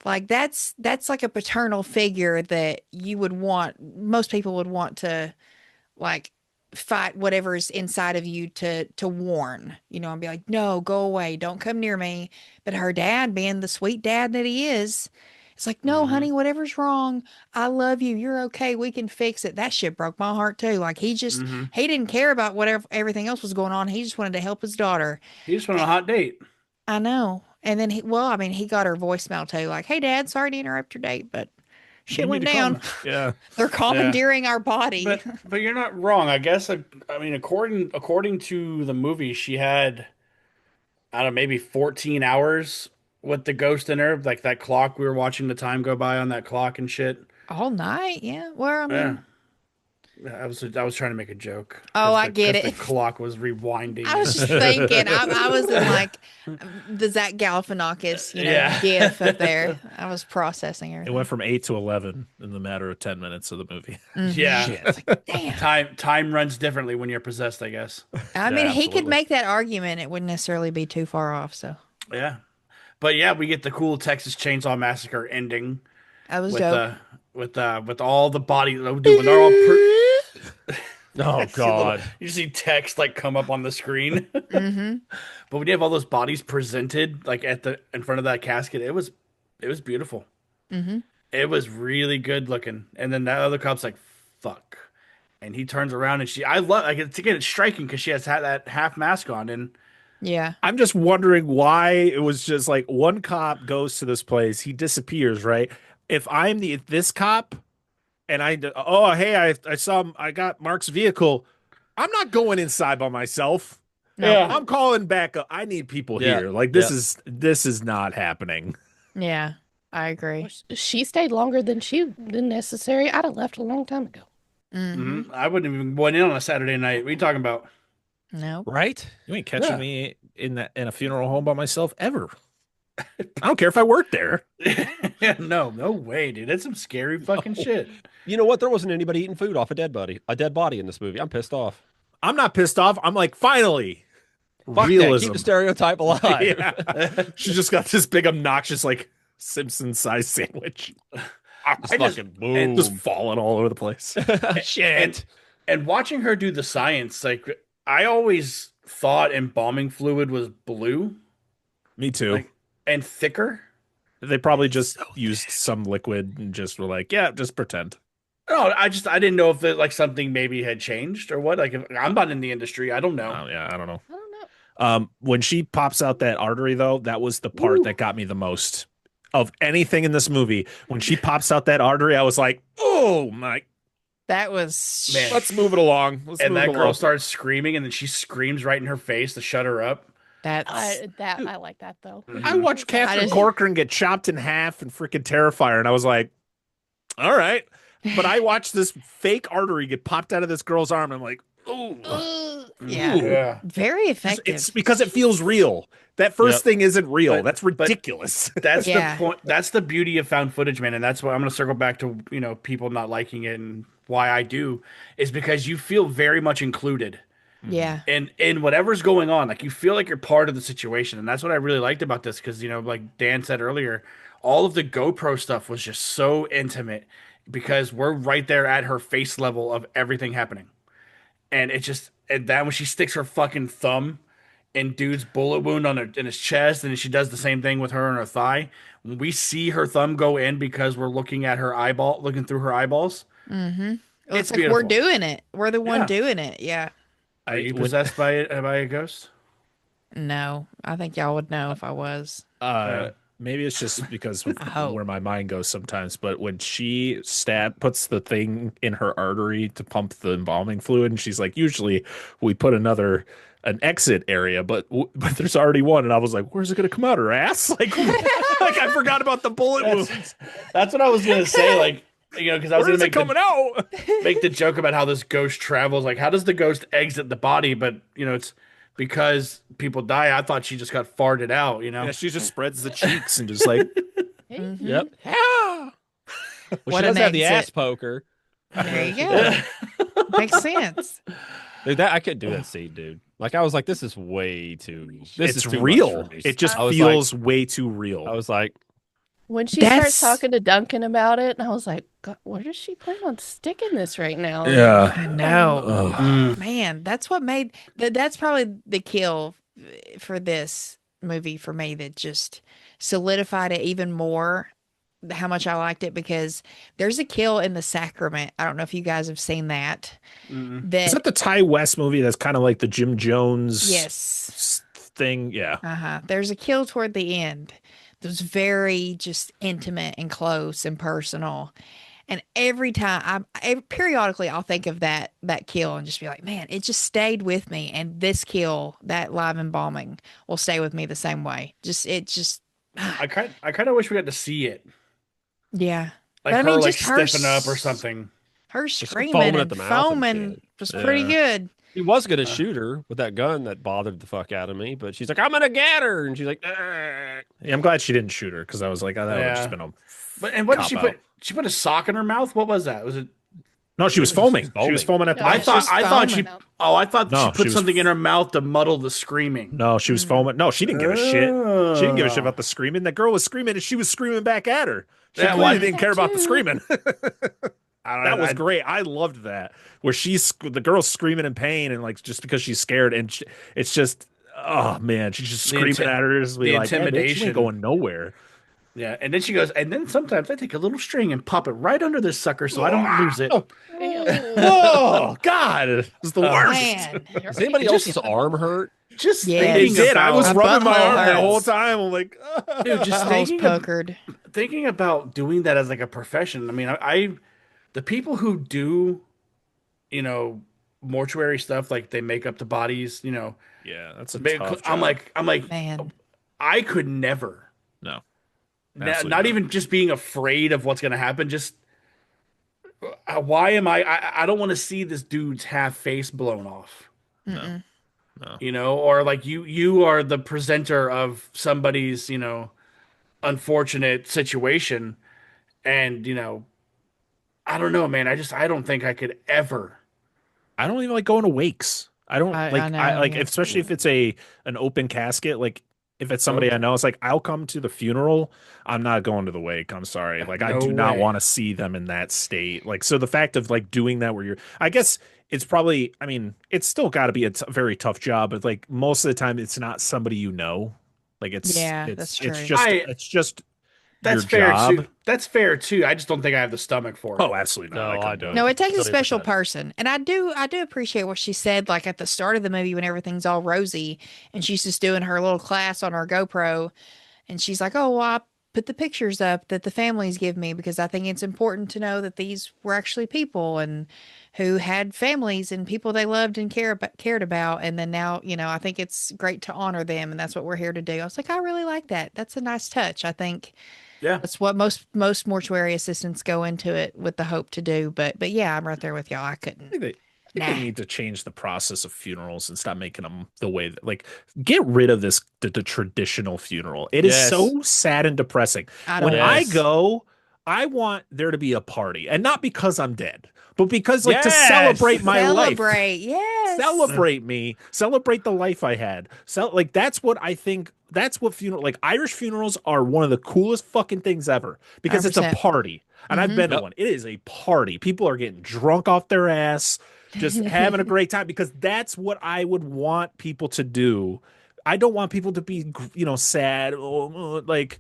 A: like that's like a paternal figure that most people would want to like fight whatever's inside of you to warn, and be like, no, go away. Don't come near me. But her dad, being the sweet dad that he is, it's like, no, honey, whatever's wrong, I love you. You're okay. We can fix it. That shit broke my heart too. Like he didn't care about everything else was going on. He just wanted to help his daughter.
B: He just went on a hot date.
A: I know. And then he got her voicemail too. Like, hey dad, sorry to interrupt your date, but shit went down.
E: Yeah.
A: They're commandeering our body.
B: But you're not wrong. I guess, according to the movie, she had, I don't know, maybe 14 hours with the ghost in her, like that clock we were watching the time go by on that clock and shit.
A: All night, yeah. Well,
B: I was trying to make a joke.
A: Oh, I get it.
B: The clock was rewinding.
A: I was just thinking. I was in like the Zach Galifianakis, gif up there. I was processing everything.
E: It went from 8 to 11 in the matter of 10 minutes of the movie.
A: Mm-hmm.
B: Yeah.
A: Like, damn.
B: Time runs differently when you're possessed, I guess.
A: I mean, he could make that argument. It wouldn't necessarily be too far off. So.
B: Yeah. But yeah, we get the cool Texas Chainsaw Massacre ending.
A: That was dope.
B: With all the bodies, when they're all.
D: Oh God!
B: You see text like come up on the screen.
A: Mm-hmm.
B: But when you have all those bodies presented like in front of that casket, it was beautiful.
A: Mm-hmm.
B: It was really good looking. And then that other cop's like, "Fuck," and he turns around and it's striking because she has that half mask on and.
A: Yeah.
E: I'm just wondering why it was just like one cop goes to this place, he disappears, right? If I'm this cop and I got Mark's vehicle, I'm not going inside by myself.
A: No.
B: Yeah.
E: I'm calling back up. I need people
D: Yeah.
E: here. Like this is not happening.
A: Yeah, I agree.
C: She stayed longer than necessary. I'd have left a long time ago.
A: Mm-hmm.
B: I wouldn't even went in on a Saturday night. What are you talking about?
A: No.
D: Right?
E: You ain't catching
B: Yeah.
E: me in a funeral home by myself ever. I don't care if I work there.
B: No way, dude. That's some scary fucking shit.
D: You know what? There wasn't anybody eating food off a dead body in this movie. I'm pissed off.
E: I'm not pissed off. I'm like, finally,
D: Fuck that.
E: realism.
D: Keep the stereotype alive.
E: Yeah. She just got this big obnoxious like Simpson-sized sandwich.
D: Just fucking boom.
E: Just falling all over the place.
D: Shit.
B: And watching her do the science, like I always thought embalming fluid was blue
E: Me too.
B: Like- and thicker.
E: They probably just used some liquid and just were like, yeah, just pretend.
B: No, I didn't know if it, like something maybe had changed or what. Like if, I'm not in the industry, I don't know.
E: Oh, yeah, I don't know.
C: I don't know.
E: When she pops out that artery, though, that was the part that got me the most of anything in this movie. When she pops out that artery, I was like, oh my,
A: That was
B: Man.
E: let's move it along.
B: And that girl starts screaming, and then she screams right in her face to shut her up.
A: that's
C: I like that though.
E: I watched Catherine
A: just-
E: Corcoran get chopped in half and freaking Terrifier, and I was like, all right. But I watched this fake artery get popped out of this girl's arm. And I'm like, oh,
A: yeah.
B: Yeah.
A: Very effective.
E: it's because it feels real. That first
D: Yep.
E: thing isn't real.
B: But-
E: That's ridiculous.
B: That's
A: Yeah.
B: the point. That's the beauty of found footage, man. And that's why I'm going to circle back to, people not liking it and why I do is because you feel very much included
A: Yeah.
B: in whatever's going on. Like you feel like you're part of the situation. And that's what I really liked about this. Cause like Dan said earlier, all of the GoPro stuff was just so intimate because we're right there at her face level of everything happening. And and then when she sticks her fucking thumb in dude's bullet wound in his chest, and she does the same thing with her on her thigh. When we see her thumb go in because we're looking at her eyeball, looking through her eyeballs.
A: Mm-hmm.
B: It's
A: It's like we're
B: beautiful.
A: doing it. We're the one
B: Yeah.
A: doing it. Yeah.
B: Are you possessed by a ghost?
A: No, I think y'all would know if I was.
E: Maybe it's just because of
A: I hope.
E: where my mind goes sometimes. But when she puts the thing in her artery to pump the embalming fluid, and she's like, usually we put an exit area, but there's already one. And I was like, where's it going to come out? Her ass? Like I forgot about the bullet wounds.
B: That's what I was gonna say. Like because I was
E: Where
B: gonna
E: is it coming out?
B: make the joke about how this ghost travels. Like how does the ghost exit the body? But it's because people die. I thought she just got farted out.
E: Yeah, she just spreads the cheeks and just like,
A: Mhm.
D: Yep.
E: yeah.
D: Well,
A: What
D: she does
A: an
D: have the
A: exit.
D: ass poker.
A: There you go. Makes sense.
D: Dude, I couldn't do that scene, dude. Like I was like, this is way too. This
E: It's
D: is too
E: real.
D: much for me.
E: It just
D: I was
E: feels way too real.
D: I was like,
C: When she
A: That's-
C: starts talking to Duncan about it, and I was like, God, where does she plan on sticking this right now?
E: yeah.
A: I know.
E: Ugh.
A: Man, that's what made that's probably the kill for this movie for me that just solidified it even more how much I liked it because there's a kill in the sacrament. I don't know if you guys have seen that.
E: Is that the Ty West movie that's kind of like the Jim Jones
A: Yes.
E: thing? Yeah.
A: Uh-huh. There's a kill toward the end that was very just intimate and close and personal. And every time periodically I'll think of that kill and just be like, man, it just stayed with me. And this kill, that live embalming, will stay with me the same way.
B: I kind of wish we got to see it.
A: Yeah.
B: Like
A: But I
B: her
A: mean,
B: like
A: just her
B: stiffen up or something.
A: Her
D: Just
A: screaming
D: foaming at
A: and
D: the mouth and
A: foaming
D: shit.
A: was pretty good.
D: he was gonna shoot her with that gun that bothered the fuck out of me, but she's like, I'm gonna get her, and she's like,
E: Yeah, I'm glad she didn't shoot her because I was like, oh, that would have just been a.
B: But what did
E: Cop
B: she
E: out.
B: put? She put a sock in her mouth. What was that? Was it?
E: No, she was foaming. She was foaming at the
C: No,
B: I
E: mouth.
B: thought.
A: just
B: I thought she.
C: foaming.
B: Oh, I thought
E: No,
B: she
E: she
B: put
E: was-
B: something in her mouth to muddle the screaming.
E: No, she was foaming. No, she didn't give a shit. She didn't give a shit
B: Oh.
E: about the screaming. That girl was screaming and she was screaming back at her. She
B: Yeah,
E: clearly
B: why-
E: didn't care about the screaming.
B: I don't
E: That
B: know.
E: was great. I loved that. Where the girl's screaming in pain and like just because she's scared and it's just oh man, she's just
B: The
E: screaming
B: inti-
E: at her. Just be
B: the
E: like, "Hey, bitch, you
B: intimidation.
E: ain't going nowhere.
B: Yeah, and then she goes, and then sometimes I take a little string and pop it right under this sucker so I don't lose it.
E: Oh God, it's the
B: Oh,
E: worst.
A: Man.
D: does anybody else's arm hurt?
B: Just
A: Yeah.
E: It
B: thinking
E: did.
B: about,
E: I was
A: My
E: rubbing my
A: butthole
E: arm that
A: hurts.
E: whole time. I'm like,
B: dude, just
A: Holes
B: thinking
A: pokered.
B: about doing that as like a profession. I mean, I the people who do, mortuary stuff, like they make up the bodies, you know.
E: Yeah, that's a
B: Big-
E: tough
B: I'm
E: job.
B: like, I'm like,
A: Man.
B: I could never.
E: No,
B: Not
E: absolutely
B: even just being afraid of what's gonna happen. Just why am I don't want to see this dude's half face blown off.
E: no,
A: Mm-mm.
E: no.
B: You know, or like you are the presenter of somebody's, you know, unfortunate situation, and you know, I don't know, man. I don't think I could ever.
E: I don't even like going to wakes. I don't
A: I
E: like
A: know,
E: I like
A: yeah.
E: especially if it's an open casket. Like if it's somebody I know, it's like I'll come to the funeral. I'm not going to the wake. I'm sorry. Like I
B: No
E: do not
B: way.
E: want to see them in that state. Like so the fact of like doing that where you're I guess it's probably I mean, it's still got to be a very tough job, but like most of the time it's not somebody you know. Like
A: Yeah, that's true.
E: it's just
B: That's
E: your
B: fair
E: job.
B: too. That's fair too. I just don't think I have the stomach for it.
E: Oh, absolutely not.
D: No, I
E: couldn't do
D: don't.
E: it.
A: No, it takes a
D: Don't even
A: special
D: pretend.
A: person. And I do appreciate what she said, like at the start of the movie when everything's all rosy and she's just doing her little class on her GoPro. And she's like, oh, well, I put the pictures up that the families give me because I think it's important to know that these were actually people and who had families and people they loved and cared about. And then now, you know, I think it's great to honor them. And that's what we're here to do. I was like, I really like that. That's a nice touch. I think
B: Yeah.
A: that's what most mortuary assistants go into it with the hope to do. But yeah, I'm right there with y'all. I
E: I
A: couldn't.
E: think they
A: Nah.
E: need to change the process of funerals and stop making them the way that like get rid of the traditional funeral. It is
D: Yes.
E: so sad and depressing.
A: I
E: When
A: don't
E: I
D: Yes.
E: go, I want there to be a party, and not because I'm dead, but because like to
D: Yes.
E: celebrate my life.
A: Celebrate. Yes.
E: Celebrate me, celebrate the life I had. So like that's what I think. That's what funeral like Irish funerals are one of the coolest fucking things ever because it's a
A: 100%.
E: party. And I've
A: Mhm.
E: been to
D: Yep.
E: one. It is a party. People are getting drunk off their ass, just having a great time because that's what I would want people to do. I don't want people to be, sad, like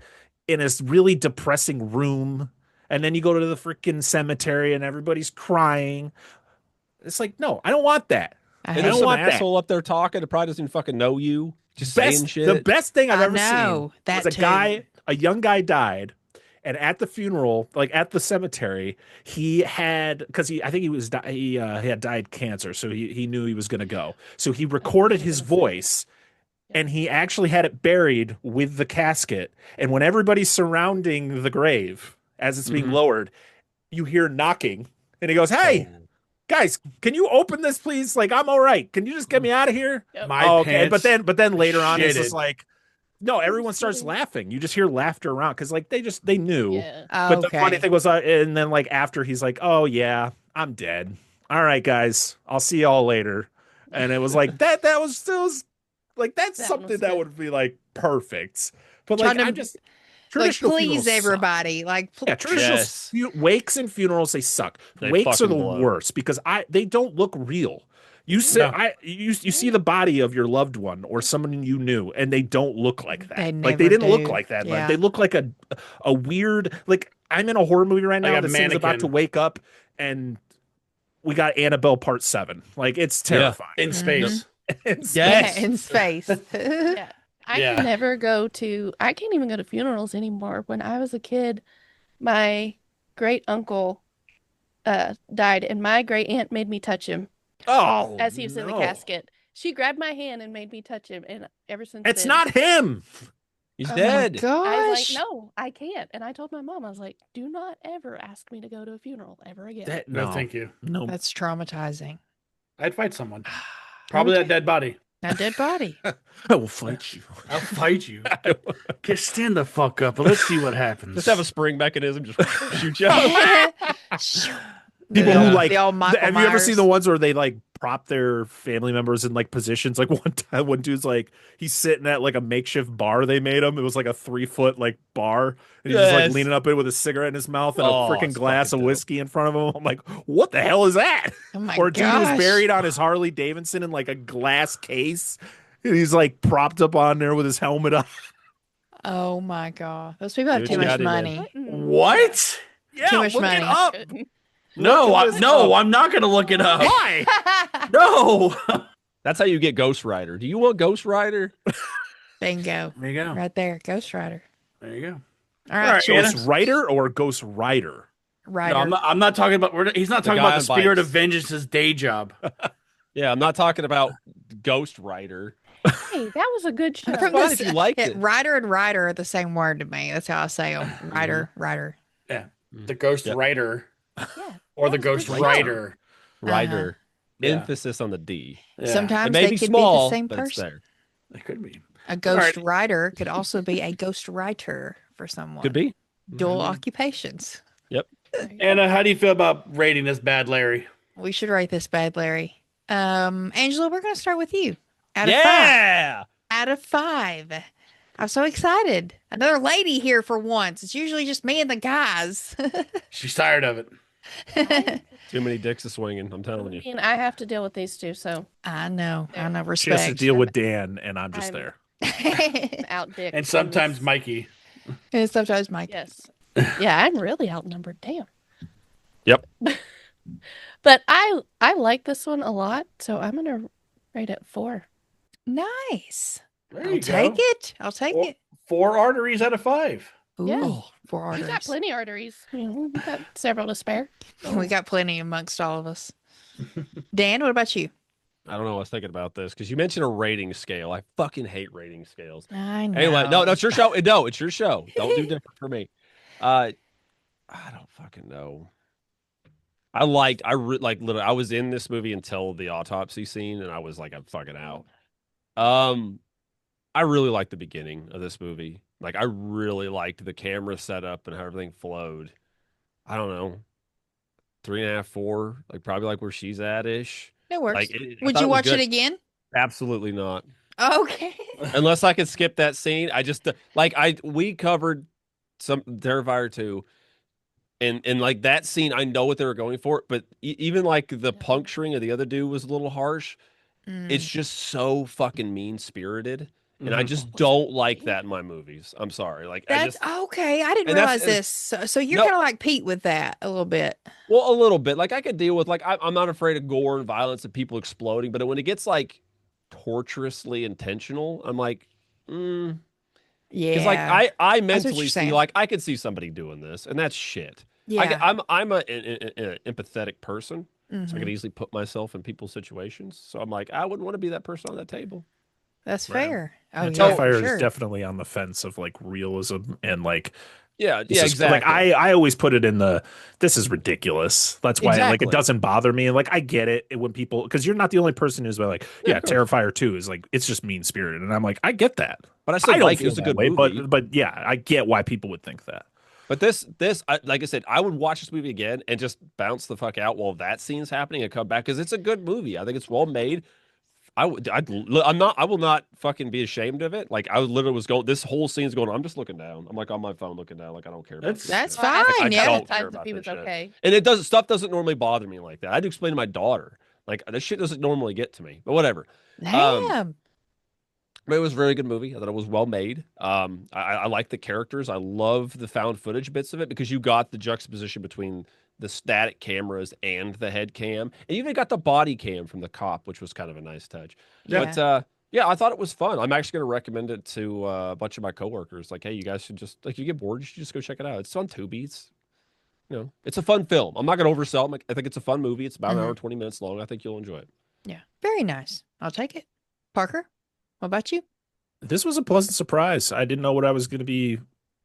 E: in a really depressing room. And then you go to the freaking cemetery and everybody's crying. It's like, no, I don't want that.
A: I
D: And
A: hate
D: there's
E: don't
D: some
E: want that.
D: asshole up there talking that probably doesn't even fucking know you. Just saying shit.
E: The best thing I've
A: I
E: ever
A: know,
E: seen
A: that
E: was a young guy died, and at the funeral, like at the cemetery, he had because I think he had died cancer, so he knew he was going to go, so he recorded his voice. And he actually had it buried with the casket. And when everybody's surrounding the grave as it's being
D: Mhm.
E: lowered, you hear knocking. And he goes, "Hey, guys, can you open this, please? Like, I'm all right. Can you just get me out of here?"
C: Yep.
B: My
E: Oh, okay.
B: pants.
E: But then later on, it's
B: shitted.
E: just like, no, everyone starts
C: kidding.
E: laughing. You just hear laughter around because like they knew.
C: Yeah.
E: But the funny
A: Okay.
E: thing was, and then like after he's like, "Oh yeah, I'm dead. All right, guys, I'll see y'all later." And it was like that. That was still like that's
C: That one
E: something
C: was
E: that
C: good.
E: would be like perfect. But like
A: Trying
E: I'm
A: to,
E: just
A: like,
E: traditional
A: please
E: funerals suck.
A: everybody. Like,
E: Yeah, traditional
D: Yes.
E: wakes and funerals they suck.
D: They
E: Wakes are the
D: fucking blow.
E: worst because they don't look real. You see,
B: No.
E: you see the body of your loved one or someone you knew, and they don't look like that.
A: They
E: Like they
A: never
E: didn't look
A: do.
E: like that. Like,
A: Yeah.
E: they look like a weird. Like I'm in a horror movie right
B: Like
E: now.
B: a
E: This thing's about to
B: mannequin.
E: wake up, and we got Annabelle Part 7. Like it's terrifying.
B: in space.
E: It's-
D: Yes.
A: Yeah, in space.
C: Yeah. I
B: Yeah.
C: can never I can't even go to funerals anymore. When I was a kid, my great uncle died, and my great aunt made me touch him
E: Oh,
C: as he was in the
E: no.
C: casket. She grabbed my hand and made me touch him, and ever since
E: It's
C: then,
E: not him.
D: He's
A: Oh my
D: dead.
C: I was
A: gosh.
C: like, no, I can't. And I told my mom, I was like, do not ever ask me to go to a funeral ever again.
E: That,
B: No, thank you.
E: No.
A: That's traumatizing.
B: I'd fight someone. Probably that dead body.
A: A dead body.
E: I will fight you.
B: I'll fight you. Just stand the fuck up and let's see what happens.
D: Just have a spring mechanism, just shoot you.
E: People
A: The-
E: who like
A: the old Michael
E: have you ever seen the
A: Myers.
E: ones where they like prop their family members in like positions? Like one time, one dude's like he's sitting at like a makeshift bar they made him. It was like a 3-foot like bar, and he's just like
D: Yes.
E: leaning up in with a cigarette in his mouth and a
D: Oh,
E: freaking
D: it's
E: glass
D: fucking
E: of
D: dope.
E: whiskey in front of him. I'm like, what the hell is that?
A: Oh my
E: Or a dude who was
A: gosh.
E: buried on his Harley Davidson in like a glass case, and he's like propped up on there with his helmet on.
A: Oh my god. Those people have
D: Do
A: too
D: what you
A: much
D: gotta do, man.
A: money.
B: What?
E: Yeah,
A: Too much
E: look
A: money.
E: it up.
B: No,
E: Look at this
B: no,
E: up.
B: I'm not gonna look it up.
E: Why?
B: No.
D: That's how you get Ghost Rider. Do you want Ghost Rider?
A: Bingo.
B: There you go.
A: Right there. Ghost Rider.
B: There you go.
A: All right.
B: right,
A: Sure.
B: Anna.
E: Ghost Rider or Ghost Rider?
A: Rider.
B: No, I'm not talking about. He's not
D: The
B: talking
D: guy
B: about the
D: on
B: spirit
D: bikes.
B: of vengeance's day job.
D: Yeah, I'm not talking about Ghost Rider.
C: Hey, that was a good show.
D: That's
A: From
D: fine
A: this,
D: if you liked it.
A: writer and writer are the same word to me. That's how I say them. Writer, writer.
B: Yeah, the Ghost
D: Yep.
B: Writer
C: Yeah,
B: or
C: that
B: the
C: was a good
B: Ghost
C: show.
B: Rider.
D: Rider.
B: Yeah.
D: Emphasis on the D.
B: Yeah,
D: It
A: Sometimes
D: may
A: they
D: be
A: could
D: small,
A: be the same
D: but it's
A: person.
D: there.
B: it could be.
A: A
B: All
A: ghost
B: right.
A: writer could also be a ghost writer for someone.
D: Could be.
A: Dual occupations.
D: Yep.
C: There you go.
B: Anna, how do you feel about rating this bad Larry?
A: We should rate this bad, Larry. Angela, we're going to start with you. Out of 5.
D: Yeah.
A: Out of 5. I'm so excited. Another lady here for once. It's usually just me and the guys.
B: She's tired of it.
D: Too many dicks a swinging. I'm telling you.
C: And I have to deal with these two, so
A: I know.
E: She has to
A: Respect.
E: deal with Dan, and I'm just
C: I'm-
E: there.
C: I'm out dick.
B: And
C: on
B: sometimes
C: this.
B: Mikey.
A: And sometimes Mike.
C: Yes. Yeah, I'm really outnumbered. Damn.
D: Yep.
C: But I like this one a lot, so I'm gonna rate it 4.
A: Nice.
B: There
A: I'll
B: you
A: take
B: go.
A: it. I'll take
B: Four,
A: it.
B: 4 arteries out of 5.
A: Ooh,
C: Yeah.
A: 4
C: We
A: arteries.
C: got plenty of arteries. We got several to spare.
A: We got plenty amongst all of us. Dan, what about you?
D: I don't know. I was thinking about this because you mentioned a rating scale. I fucking hate rating scales.
A: I know.
D: Anyway, no, it's your show. No, it's your show. Don't do different for me. I don't fucking know. Like literally, I was in this movie until the autopsy scene, and I was like, I'm fucking out. I really liked the beginning of this movie. Like, I really liked the camera setup and how everything flowed. I don't know, 3.5, 4, like probably like where she's at ish.
A: It works.
D: Like, I
A: Would
D: thought
A: you
D: was
A: watch it
D: good.
A: again?
D: Absolutely not.
A: Okay.
D: Unless I could skip that scene. I just we covered some Terrifier 2, and like that scene, I know what they were going for, but even like the puncturing of the other dude was a little harsh. It's just so fucking mean spirited, and I just don't like that in my movies. I'm sorry, like
A: That's okay. I didn't
D: and that's-
A: realize
D: and-
A: this. So you're
D: No.
A: kind of like Pete with that a little bit.
D: well, a little bit. Like I could deal with I'm not afraid of gore and violence and people exploding, but when it gets like torturously intentional, I'm like,
A: Yeah.
D: because like I
A: what
D: mentally
A: you're
D: see
A: saying.
D: like I could see somebody doing this, and that's shit.
A: Yeah.
D: I'm an empathetic person, so I
A: Mhm.
D: could easily put myself in people's situations. So I'm like, I wouldn't want to be that person on that table.
A: That's
E: Right.
A: fair. Oh,
E: And
A: yeah,
E: Terrifier
A: sure.
E: is definitely on the fence of like realism and like
D: Yeah,
E: this is-
D: exactly.
E: Like I always put it in the this is ridiculous. That's why like
D: Exactly.
E: it doesn't bother me. And like I get it when people because you're not the only person who's like
D: Yeah, of course.
E: Terrifier 2 is like it's just mean spirited, and I'm like I get that.
D: But I still
E: don't
D: like it.
E: feel
D: It's a
E: that
D: good
E: way,
D: movie.
E: but yeah, I get why people would think that.
D: But like I said, I would watch this movie again and just bounce the fuck out while that scene's happening and come back because it's a good movie. I think it's well made. I will not fucking be ashamed of it. Like I literally was going, this whole scene's going. I'm just looking down. I'm like on my phone looking down. Like I don't care. About this
A: That's
D: shit.
A: fine.
D: I
A: Yeah.
D: don't care
C: Times
D: about
C: if he
D: this
C: was
D: shit.
C: okay.
D: And stuff doesn't normally bother me like that. I had to explain to my daughter. Like this shit doesn't normally get to me. But whatever.
A: Damn.
D: But it was a very good movie. I thought it was well made. I like the characters. I love the found footage bits of it because you got the juxtaposition between the static cameras and the head cam, and you even got the body cam from the cop, which was kind of a nice touch.
A: Yeah.
D: But yeah, I thought it was fun. I'm actually going to recommend it to a bunch of my coworkers. Like, hey, you guys should just like you get bored, you should just go check it out. It's on Tubi. It's a fun film. I'm not going to oversell it. I think it's a fun movie. It's about an hour and 20 minutes long. I think you'll enjoy it.
A: Yeah. Very nice. I'll take it. Parker, what about you?
E: This was a pleasant surprise. I didn't know what I was going to be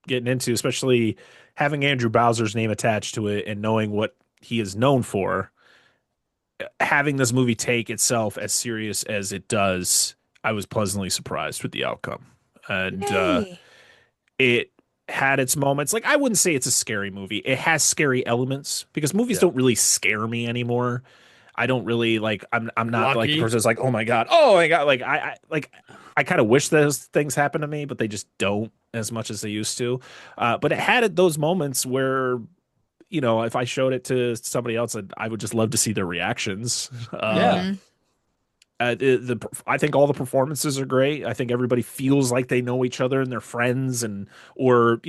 E: getting into, especially having Andrew Bowser's name attached to it and knowing what he is known for. Having this movie take itself as serious as it does, I was pleasantly surprised with the outcome. And
A: Yay.
E: it had its moments. Like, I wouldn't say it's a scary movie. It has scary elements because movies don't really scare me anymore. I don't really like. I'm not like the
B: Lucky.
E: person that's like, oh my god. Like I kind of wish those things happen to me, but they just don't as much as they used to. But it had those moments where, if I showed it to somebody else, I would just love to see their reactions.
D: Yeah.
E: I think all the performances are great. I think everybody feels like they know each other and they're friends, or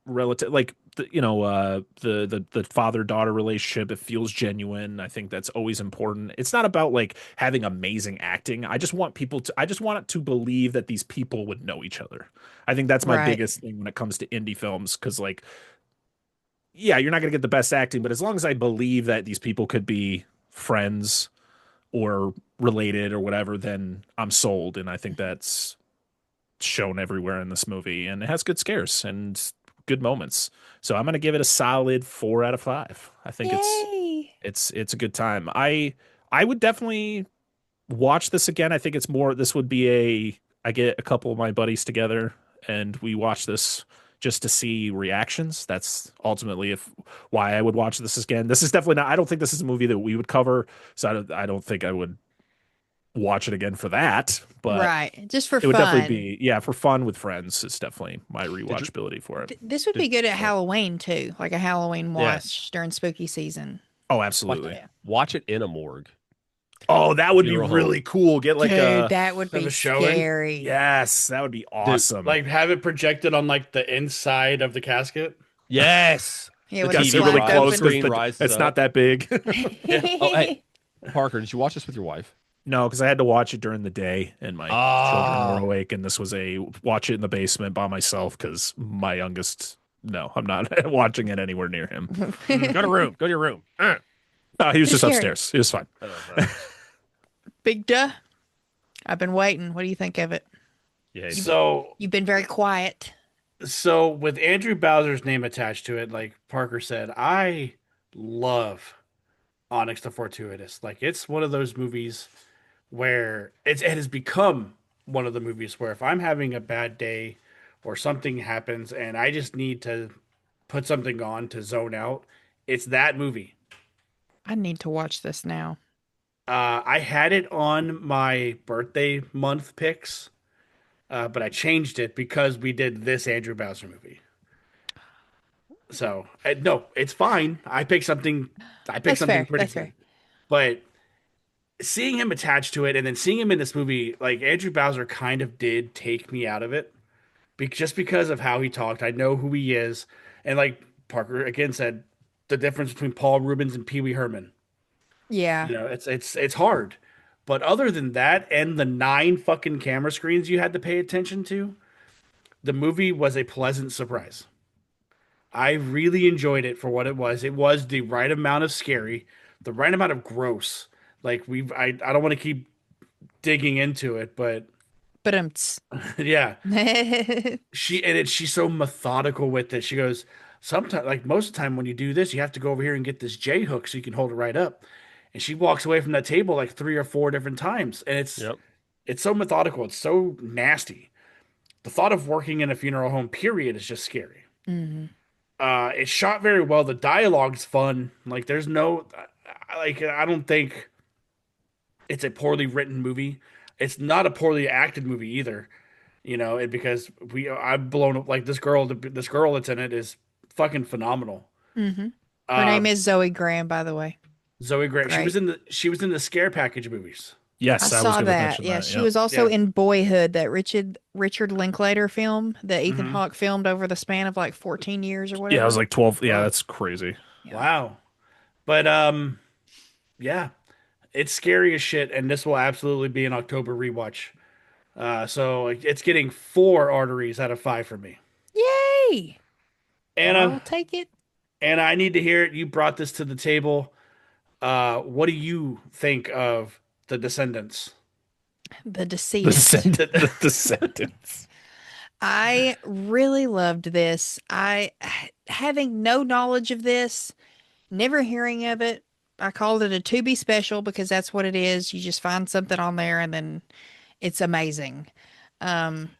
E: relative, like the father-daughter relationship. It feels genuine. I think that's always important. It's not about like having amazing acting. I just want it to believe that these people would know each other. I think that's my
A: Right.
E: biggest thing when it comes to indie films, because like, yeah, you're not gonna get the best acting, but as long as I believe that these people could be friends, or related or whatever, then I'm sold. And I think that's shown everywhere in this movie, and it has good scares and good moments. So I'm gonna give it a solid 4 out of 5. I think
A: Yay!
E: it's a good time. I would definitely watch this again. I think it's more, this would be I get a couple of my buddies together and we watch this just to see reactions. That's ultimately if why I would watch this again. This is definitely not, I don't think this is a movie that we would cover, so I don't think I would watch it again for that, but
A: Right. Just for
E: it would definitely
A: fun.
E: be, yeah, for fun with friends. It's definitely my rewatchability for it.
A: This would
D: Did-
A: be good at
D: sorry.
A: Halloween too, like a Halloween
D: Yeah.
A: watch during spooky season.
E: Oh,
D: Watch,
E: absolutely.
A: Yeah.
D: watch it in a morgue.
E: Oh, that would be
D: Funeral home.
E: really cool. Get like
A: Dude,
E: a,
A: that would
B: have
A: be
B: a showing?
A: scary.
E: yes, that would be awesome.
B: Like have it projected on like the inside of the casket.
D: Yes.
A: Yeah,
D: The
A: with
E: Gotta
A: the
E: sit really
A: flap
E: close
A: open.
E: because
D: rises
E: it's
D: up.
E: not that big.
D: Oh, hey, Parker, did you watch this with your wife?
E: No, because I had to watch it during the day and my children were
D: Oh.
E: awake, and this was a watch it in the basement by myself because my youngest, no, I'm not watching it anywhere near him.
D: Go to your room.
E: No, he was just
A: Scary.
E: upstairs. He was fine.
A: Big duh. I've been waiting. What do you think of it?
D: Yeah.
B: So
A: You've been very quiet.
B: so with Andrew Bowser's name attached to it, like Parker said, I love Onyx the Fortuitous. Like it's one of those movies where it has become one of the movies where if I'm having a bad day or something happens and I just need to put something on to zone out, it's that movie.
A: I need to watch this now.
B: I had it on my birthday month picks, but I changed it because we did this Andrew Bowser movie. So no, it's fine. I picked something. I picked
A: That's
B: something
A: fair.
B: pretty
A: That's
B: good.
A: fair.
B: But seeing him attached to it and then seeing him in this movie, like Andrew Bowser kind of did take me out of it, just because of how he talked. I know who he is, and like Parker again said, the difference between Paul Rubens and Pee Wee Herman.
A: Yeah.
B: You know, it's hard. But other than that, and the 9 fucking camera screens you had to pay attention to, the movie was a pleasant surprise. I really enjoyed it for what it was. It was the right amount of scary, the right amount of gross. Like I don't want to keep digging into it, but
A: But
B: yeah, she's so methodical with it. She goes, sometimes like most of the time when you do this, you have to go over here and get this J hook so you can hold it right up. And she walks away from that table like 3 or 4 different times, and
D: Yep.
B: it's so methodical. It's so nasty. The thought of working in a funeral home, period, is just scary.
A: Mhm.
B: It's shot very well. The dialogue's fun. Like there's no, like I don't think it's a poorly written movie. It's not a poorly acted movie either. You know, because I've blown up like this girl that's in it is fucking phenomenal.
A: Mhm. Her
B: Uh,
A: name is Zoe Graham, by the way.
B: Zoe Grant.
A: Great.
B: She was in the Scare Package movies.
E: Yes,
A: I
E: I was
A: saw
E: going to
A: that.
E: mention
A: Yeah,
E: that.
A: she
E: Yeah.
A: was also
B: Yeah.
A: in Boyhood, that Richard Linklater film that Ethan
B: Mhm.
A: Hawke filmed over the span of like 14 years or whatever.
E: Yeah, I was like 12. Yeah,
B: Wow.
E: that's crazy.
A: Yeah.
B: Wow. But yeah, it's scary as shit, and this will absolutely be an October rewatch. So it's getting 4 arteries out of 5 for me.
A: Yay!
B: Anna,
A: I'll take it.
B: Anna, I need to hear it. You brought this to the table. What do you think of the Descendants?
A: The
E: The
A: Decedent.
E: the sentence.
A: I really loved this. Having no knowledge of this, never hearing of it, I called it a to be special because that's what it is. You just find something on there and then it's amazing. Um,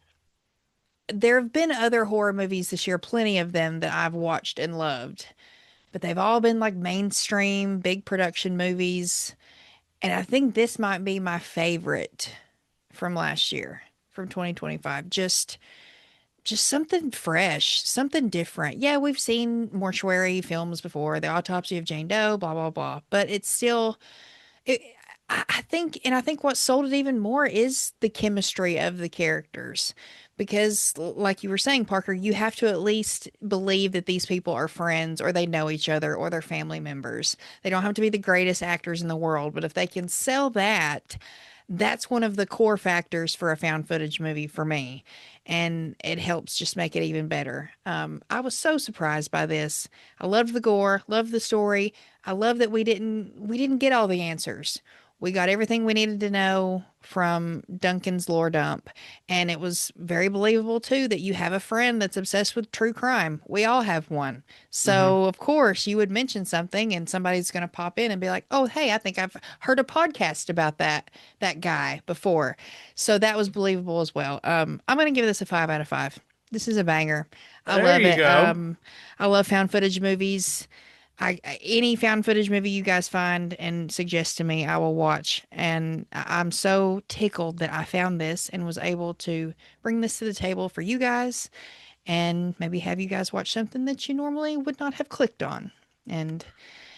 A: there have been other horror movies this year, plenty of them that I've watched and loved, but they've all been like mainstream, big production movies. And I think this might be my favorite from last year, from 2025. Just something fresh, something different. Yeah, we've seen mortuary films before, The Autopsy of Jane Doe, blah blah blah, but it's still it, I think what sold it even more is the chemistry of the characters. Because, like you were saying, Parker, you have to at least believe that these people are friends or they know each other or they're family members. They don't have to be the greatest actors in the world, but if they can sell that, that's one of the core factors for a found footage movie for me. And it helps just make it even better. I was so surprised by this. I loved the gore, loved the story. I love that we didn't get all the answers. We got everything we needed to know from Duncan's lore dump. And it was very believable, too, that you have a friend that's obsessed with true crime. We all have one. So, of course, you would mention something and somebody's going to pop in and be like, oh, hey, I think I've heard a podcast about that guy before. So that was believable as well. I'm going to give this a 5 out of 5. This is a banger. I
B: There
A: love
B: you
A: it.
B: go.
A: I love found footage movies. Any found footage movie you guys find and suggest to me, I will watch. And I'm so tickled that I found this and was able to bring this to the table for you guys and maybe have you guys watch something that you normally would not have clicked on. And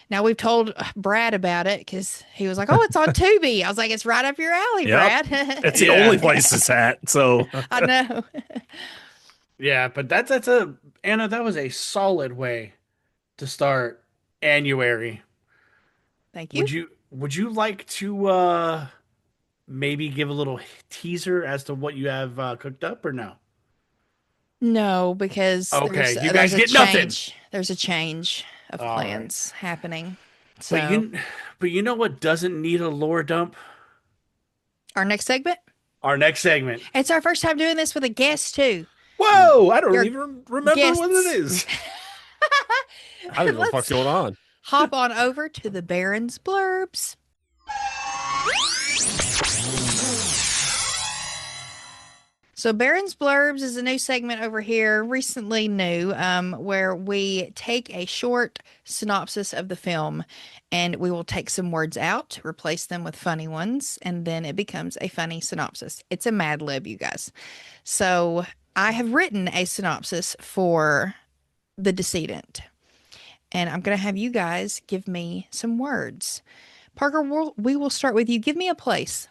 A: now we've told Brad about it because he was like, "Oh, it's on Tubi." I was like, "It's right up your alley,
E: Yep.
A: Brad."
E: It's the
B: Yeah.
E: only place it's at. So
A: I know.
B: Yeah, but that's a Anna. That was a solid way to start Annuary.
A: Thank you.
B: Would you like to maybe give a little teaser as to what you have cooked up or no?
A: No, because
B: Okay, you
A: there's
B: guys
A: a
B: get nothing.
A: change. There's a change of
B: All right.
A: plans happening.
B: But
A: So
B: you know what doesn't need a lore dump?
A: our next segment.
B: Our next segment.
A: It's our first time doing this with a guest too.
E: whoa, I don't
A: Your
E: even remember what
A: guests.
E: it is.
D: I don't know what the fuck's
A: Let's
D: going on.
A: hop on over to the Baron's blurbs. So Baron's Blurbs is a new segment over here, recently new, where we take a short synopsis of the film and we will take some words out, replace them with funny ones, and then it becomes a funny synopsis. It's a Mad Lib, you guys. So I have written a synopsis for The Decedent, and I'm going to have you guys give me some words. Parker, we will start with you. Give me a place.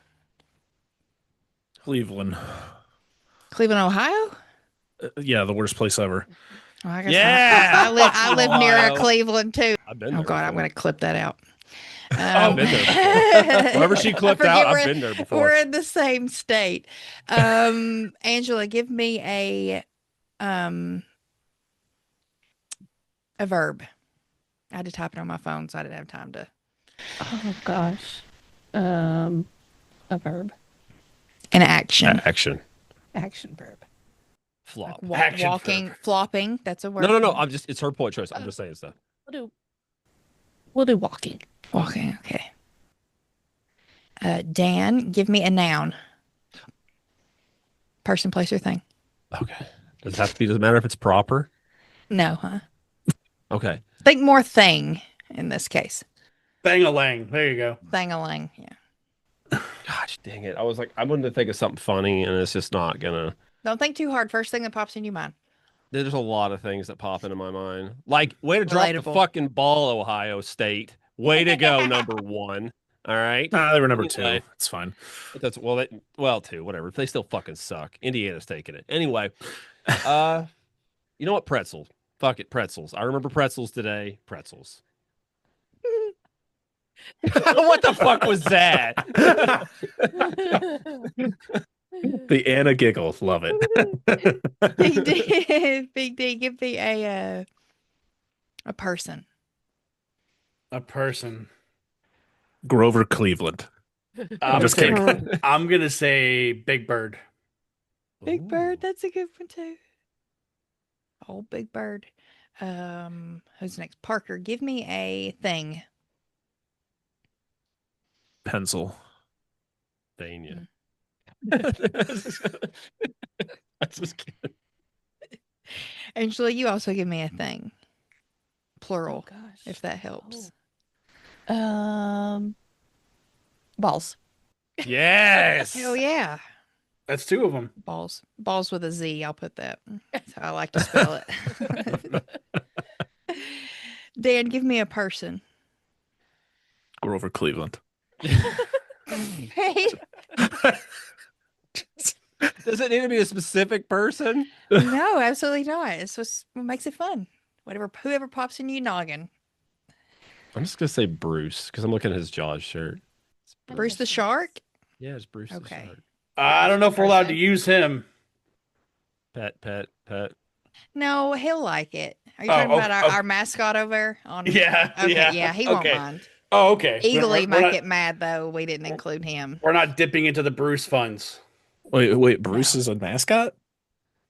E: Cleveland.
A: Cleveland, Ohio?
E: Yeah, the worst place ever.
A: Well, I guess
D: Yeah!
A: I live near
D: Ohio.
A: Cleveland too.
D: I've been
A: Oh
D: there.
A: God, I'm
D: before.
A: going to clip that out.
D: I've been there before. Wherever she clipped
A: I forget
D: out, I've
A: we're-
D: been there before.
A: We're in the same state. Angela, give me a verb. I had to type it on my phone, so I didn't have time to.
C: Oh gosh. A verb.
A: An action.
D: Action.
C: Action verb.
D: Flop.
B: Action
A: Walking,
B: verb.
A: flopping. That's a word.
D: No. It's her point choice. I'm just saying stuff.
C: We'll do walking.
A: Walking. Okay. Dan, give me a noun. Person, place, or thing.
D: Okay. Does it have to be? Doesn't matter if it's proper.
A: No, huh?
D: Okay.
A: Think more thing in this case.
B: Bang-a-lang. There you go.
A: Thing-a-ling. Yeah.
D: Gosh, dang it! I was like, I wanted to think of something funny, and it's just not gonna.
A: Don't think too hard. First thing that pops in your mind.
D: There's a lot of things that pop into my mind. Like, way to drop the
A: Relatable.
D: fucking ball, Ohio State. Way to go, number one. All right.
E: They were number 2.
D: Anyway.
E: It's fine.
D: That's two, whatever. They still fucking suck. Indiana's taking it. Anyway, you know what? Pretzels. Fuck it, pretzels. I remember pretzels today. Pretzels. What the fuck was that?
E: The Anna giggle. Love it.
A: Big D, Big D, give me a person.
B: A person.
E: Grover Cleveland. I'm just kidding.
B: I'm gonna say Big Bird.
A: Big Bird, that's a good one too. Oh, Big Bird. Who's next? Parker, give me a thing.
E: Pencil.
D: Dania.
A: Mm.
D: I just kidding.
A: Angela, you also give me a thing. Plural,
C: gosh.
A: if that helps.
C: Balls.
D: Yes.
A: Hell yeah.
B: That's 2 of them.
A: Balls. Balls with a Z, I'll put that. That's how I like to spell it. Dan, give me a person.
E: Grover Cleveland.
A: Hey,
D: Does it need to be a specific person?
A: no, absolutely not. It's what makes it fun. Whoever pops in your noggin.
D: I'm just gonna say Bruce because I'm looking at his Jaws shirt.
A: Bruce the Shark?
D: Yeah, it's Bruce.
A: Okay.
D: The shark.
B: I don't know if we're allowed to
A: Person.
B: use him.
D: Pet.
A: No, he'll like it. Are you
B: Oh,
A: talking about
B: oh.
A: our mascot over there?
B: Yeah,
A: Okay,
B: yeah,
A: yeah, he won't
B: okay.
A: mind.
B: Oh, okay.
A: Eagly might get mad though. We didn't include him.
B: We're not dipping into the Bruce funds.
E: Wait, Bruce
A: No.
E: is a mascot?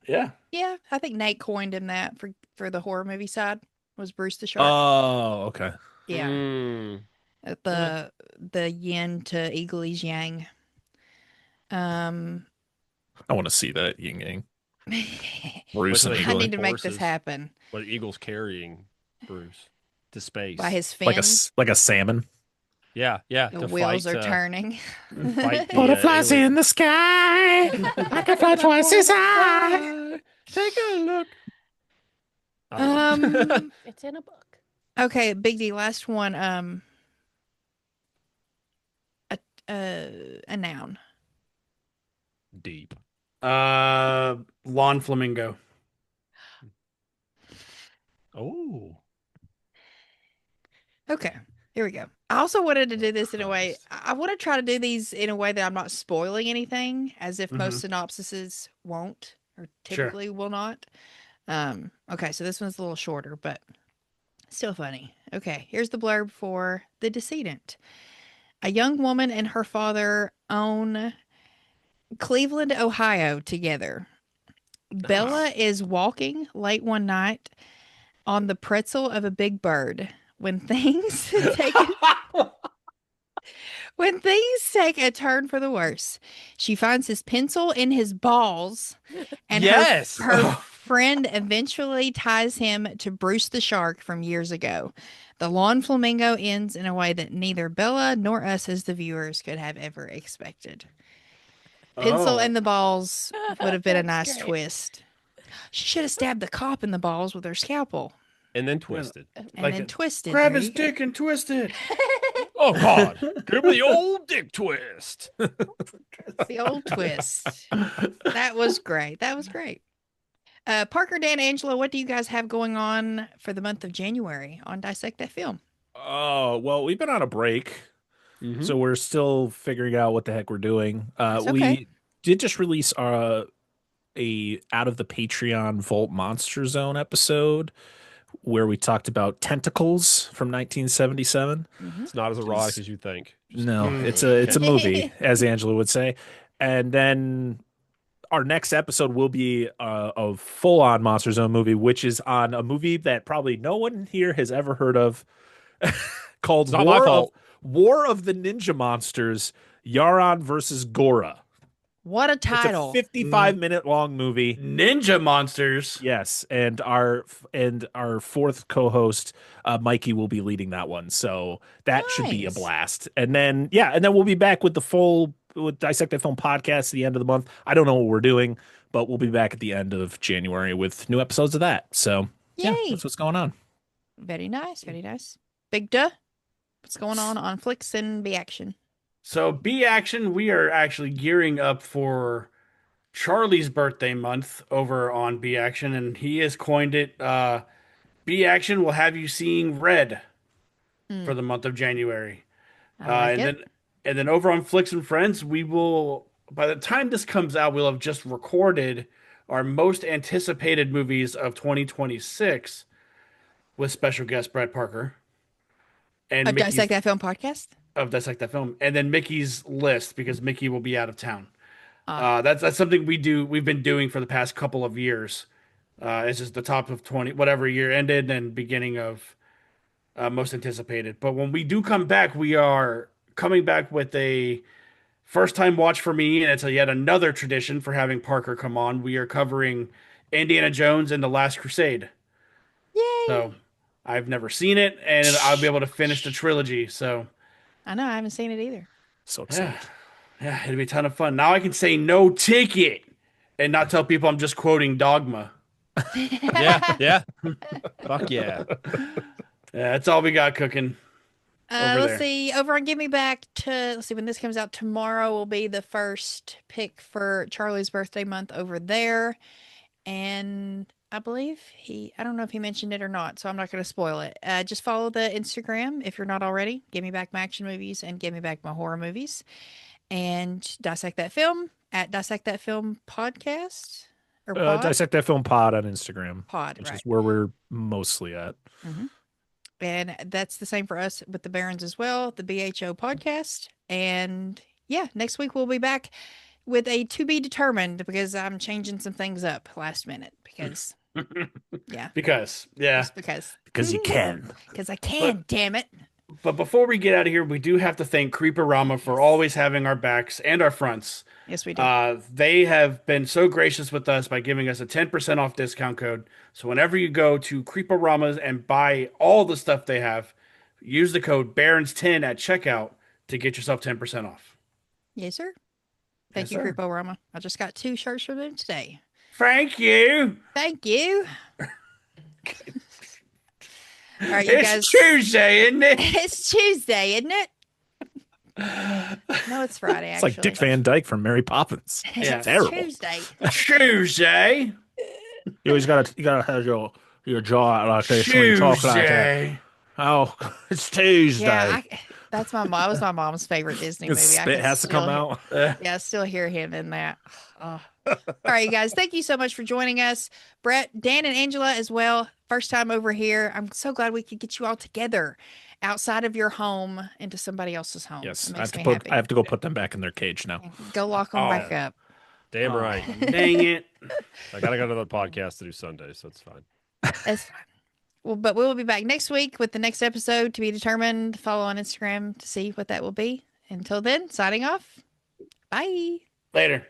B: Yeah.
A: Yeah, I think Nate coined him that for the horror movie side was Bruce the Shark.
E: Oh, okay.
A: Yeah,
D: Mm.
A: the yin to Eagly's yang. Um,
E: I want to see that yin yang.
A: I
E: Bruce and
D: Wait,
E: Eagle.
A: need to make this
D: Horses.
A: happen
D: But Eagle's carrying Bruce to space.
A: by his
E: Like
A: fins.
E: like a salmon.
D: Yeah.
A: The
D: To
A: wheels
D: fight,
A: are turning.
D: fight the,
E: Butterflies
D: alien.
E: in the sky. I can fly twice as high.
D: Take a look. I don't know.
C: It's in a book.
A: Okay, Big D, last one. A noun.
D: Deep.
B: Lawn flamingo.
D: Oh.
A: Okay, here we go. I also wanted to do this in a way. I want to try to do these in a way that I'm not spoiling anything, as if most synopsises won't or
B: Sure.
A: typically will not. Okay, so this one's a little shorter, but still funny. Okay, here's the blurb for The Decedent. A young woman and her father own Cleveland, Ohio together. Bella is walking late one night on the pretzel of a big bird when things take a turn for the worse. She finds his pencil in his balls, and
D: Yes.
A: her friend eventually ties him to Bruce the Shark from years ago. The lawn flamingo ends in a way that neither Bella nor us as the viewers could have ever expected. Pencil in the balls would have been a
C: That's
A: nice
C: great.
A: twist. She should have stabbed the cop in the balls with her scalpel
D: And then twisted.
A: and
B: Like
A: then
B: it-
A: twisted.
B: Grab
A: There
B: his
A: you go.
B: dick and twist it.
D: Oh God! Give me the old dick twist.
A: The old twist. That was great. That was great. Parker, Dan, Angela, what do you guys have going on for the month of January on Dissect That Film?
E: Oh, well, we've been on a break.
D: Mhm.
E: So we're still figuring out what the heck we're doing.
A: That's
E: We
A: okay.
E: did just release a out of the Patreon Vault Monster Zone episode where we talked about tentacles from 1977.
A: Mhm.
D: It's not as erotic as you think. Just-
E: No,
B: Mm.
E: it's a movie, as Angela would say. And then our next episode will be a full on Monster Zone movie, which is on a movie that probably no one here has ever heard of, called
D: It's not my fault.
E: War of the Ninja Monsters, Yaron versus Gora.
A: What a
E: It's a
A: title.
E: 55-minute long movie.
B: Ninja monsters.
E: Yes, and our fourth co-host, Mikey, will be leading that one, so that should be a
A: Nice.
E: blast. And then we'll be back with with Dissect That Film podcast at the end of the month. I don't know what we're doing, but we'll be back at the end of January with new episodes of that. So yeah,
A: Yay.
E: that's what's going on.
A: Very nice. Very nice. Big Duh. What's going on Flicks and B Action?
B: So B Action, we are actually gearing up for Charlie's birthday month over on B Action, and he has coined it. B Action will have you seeing red for the month of January.
A: I like
B: and
A: it.
B: then over on Flicks and Friends, we will. By the time this comes out, we'll have just recorded our most anticipated movies of 2026 with special guest Brett Parker and
A: A
B: Mickey
A: Dissect That Film podcast?
B: of Dissect That Film, and then Mickey's list because Mickey will be out of town.
A: Ah.
B: That's something we've been doing for the past couple of years. It's just the top of 20, whatever year ended, and beginning of most anticipated. But when we do come back, we are coming back with a first time watch for me, and it's yet another tradition for having Parker come on. We are covering Indiana Jones and the Last Crusade.
A: Yay.
B: So I've never seen it, and I'll be able to finish the trilogy. So
A: I know. I haven't seen it either.
E: So excited.
B: yeah, it'll be a ton of fun. Now I can say no ticket and not tell people I'm just quoting Dogma.
D: Yeah. Fuck yeah.
B: Yeah, that's all we got cooking. Over
A: Let's
B: there.
A: see. Over on Give Me Back let's see when this comes out tomorrow will be the first pick for Charlie's birthday month over there. And I believe I don't know if he mentioned it or not, so I'm not going to spoil it. Just follow the Instagram if you're not already. Give Me Back My Action Movies and Give Me Back My Horror Movies. And Dissect That Film at Dissect That Film Podcast. Or pod?
E: Dissect That Film pod on Instagram,
A: Pod,
E: which
A: right.
E: is where we're mostly at.
A: And that's the same for us with the Barons as well, the BHO podcast. And yeah, next week we'll be back with a to be determined because I'm changing some things up last minute because yeah,
B: because
A: just because
E: you can.
A: because I can, damn it.
B: But before we get out of here, we do have to thank Creeperama for always having our backs and our fronts.
A: Yes, we do.
B: They have been so gracious with us by giving us a 10% off discount code. So whenever you go to Creeperama's and buy all the stuff they have, use the code Barons10 at checkout to get yourself 10% off.
A: Yes, sir. Thank
B: Yes,
A: you,
B: sir.
A: Creeporama. I just got 2 shirts from them today.
B: Thank you.
A: Thank you. All right, you guys.
B: It's Tuesday, isn't it?
A: It's Tuesday, isn't it? No, it's Friday.
E: It's
A: Actually,
E: like Dick Van Dyke from Mary Poppins.
B: Yeah.
A: It's
E: terrible.
A: Tuesday.
B: Tuesday.
E: You always gotta have your jaw like this when you talk like that.
B: Tuesday.
E: Oh, it's Tuesday.
A: Yeah, that's my mom. Was my mom's favorite Disney
E: The
A: movie. I
E: spit
A: can
E: has to come
A: still-
E: out.
A: Yeah, I still hear him in that. Oh. All right, you guys. Thank you so much for joining us. Brett, Dan, and Angela as well. First time over here. I'm so glad we could get you all together outside of your home into somebody else's home.
E: Yes,
A: It
E: I have
A: makes
E: to
A: me happy.
E: I have to go put them back in their cage now.
A: Go lock them
B: Oh.
A: back up.
D: Damn right.
B: Dang it.
D: I gotta go to the podcast to do Sunday, so it's fine.
A: That's fine. Well, but we will be back next week with the next episode to be determined. Follow on Instagram to see what that will be. Until then, signing off. Bye.
B: Later.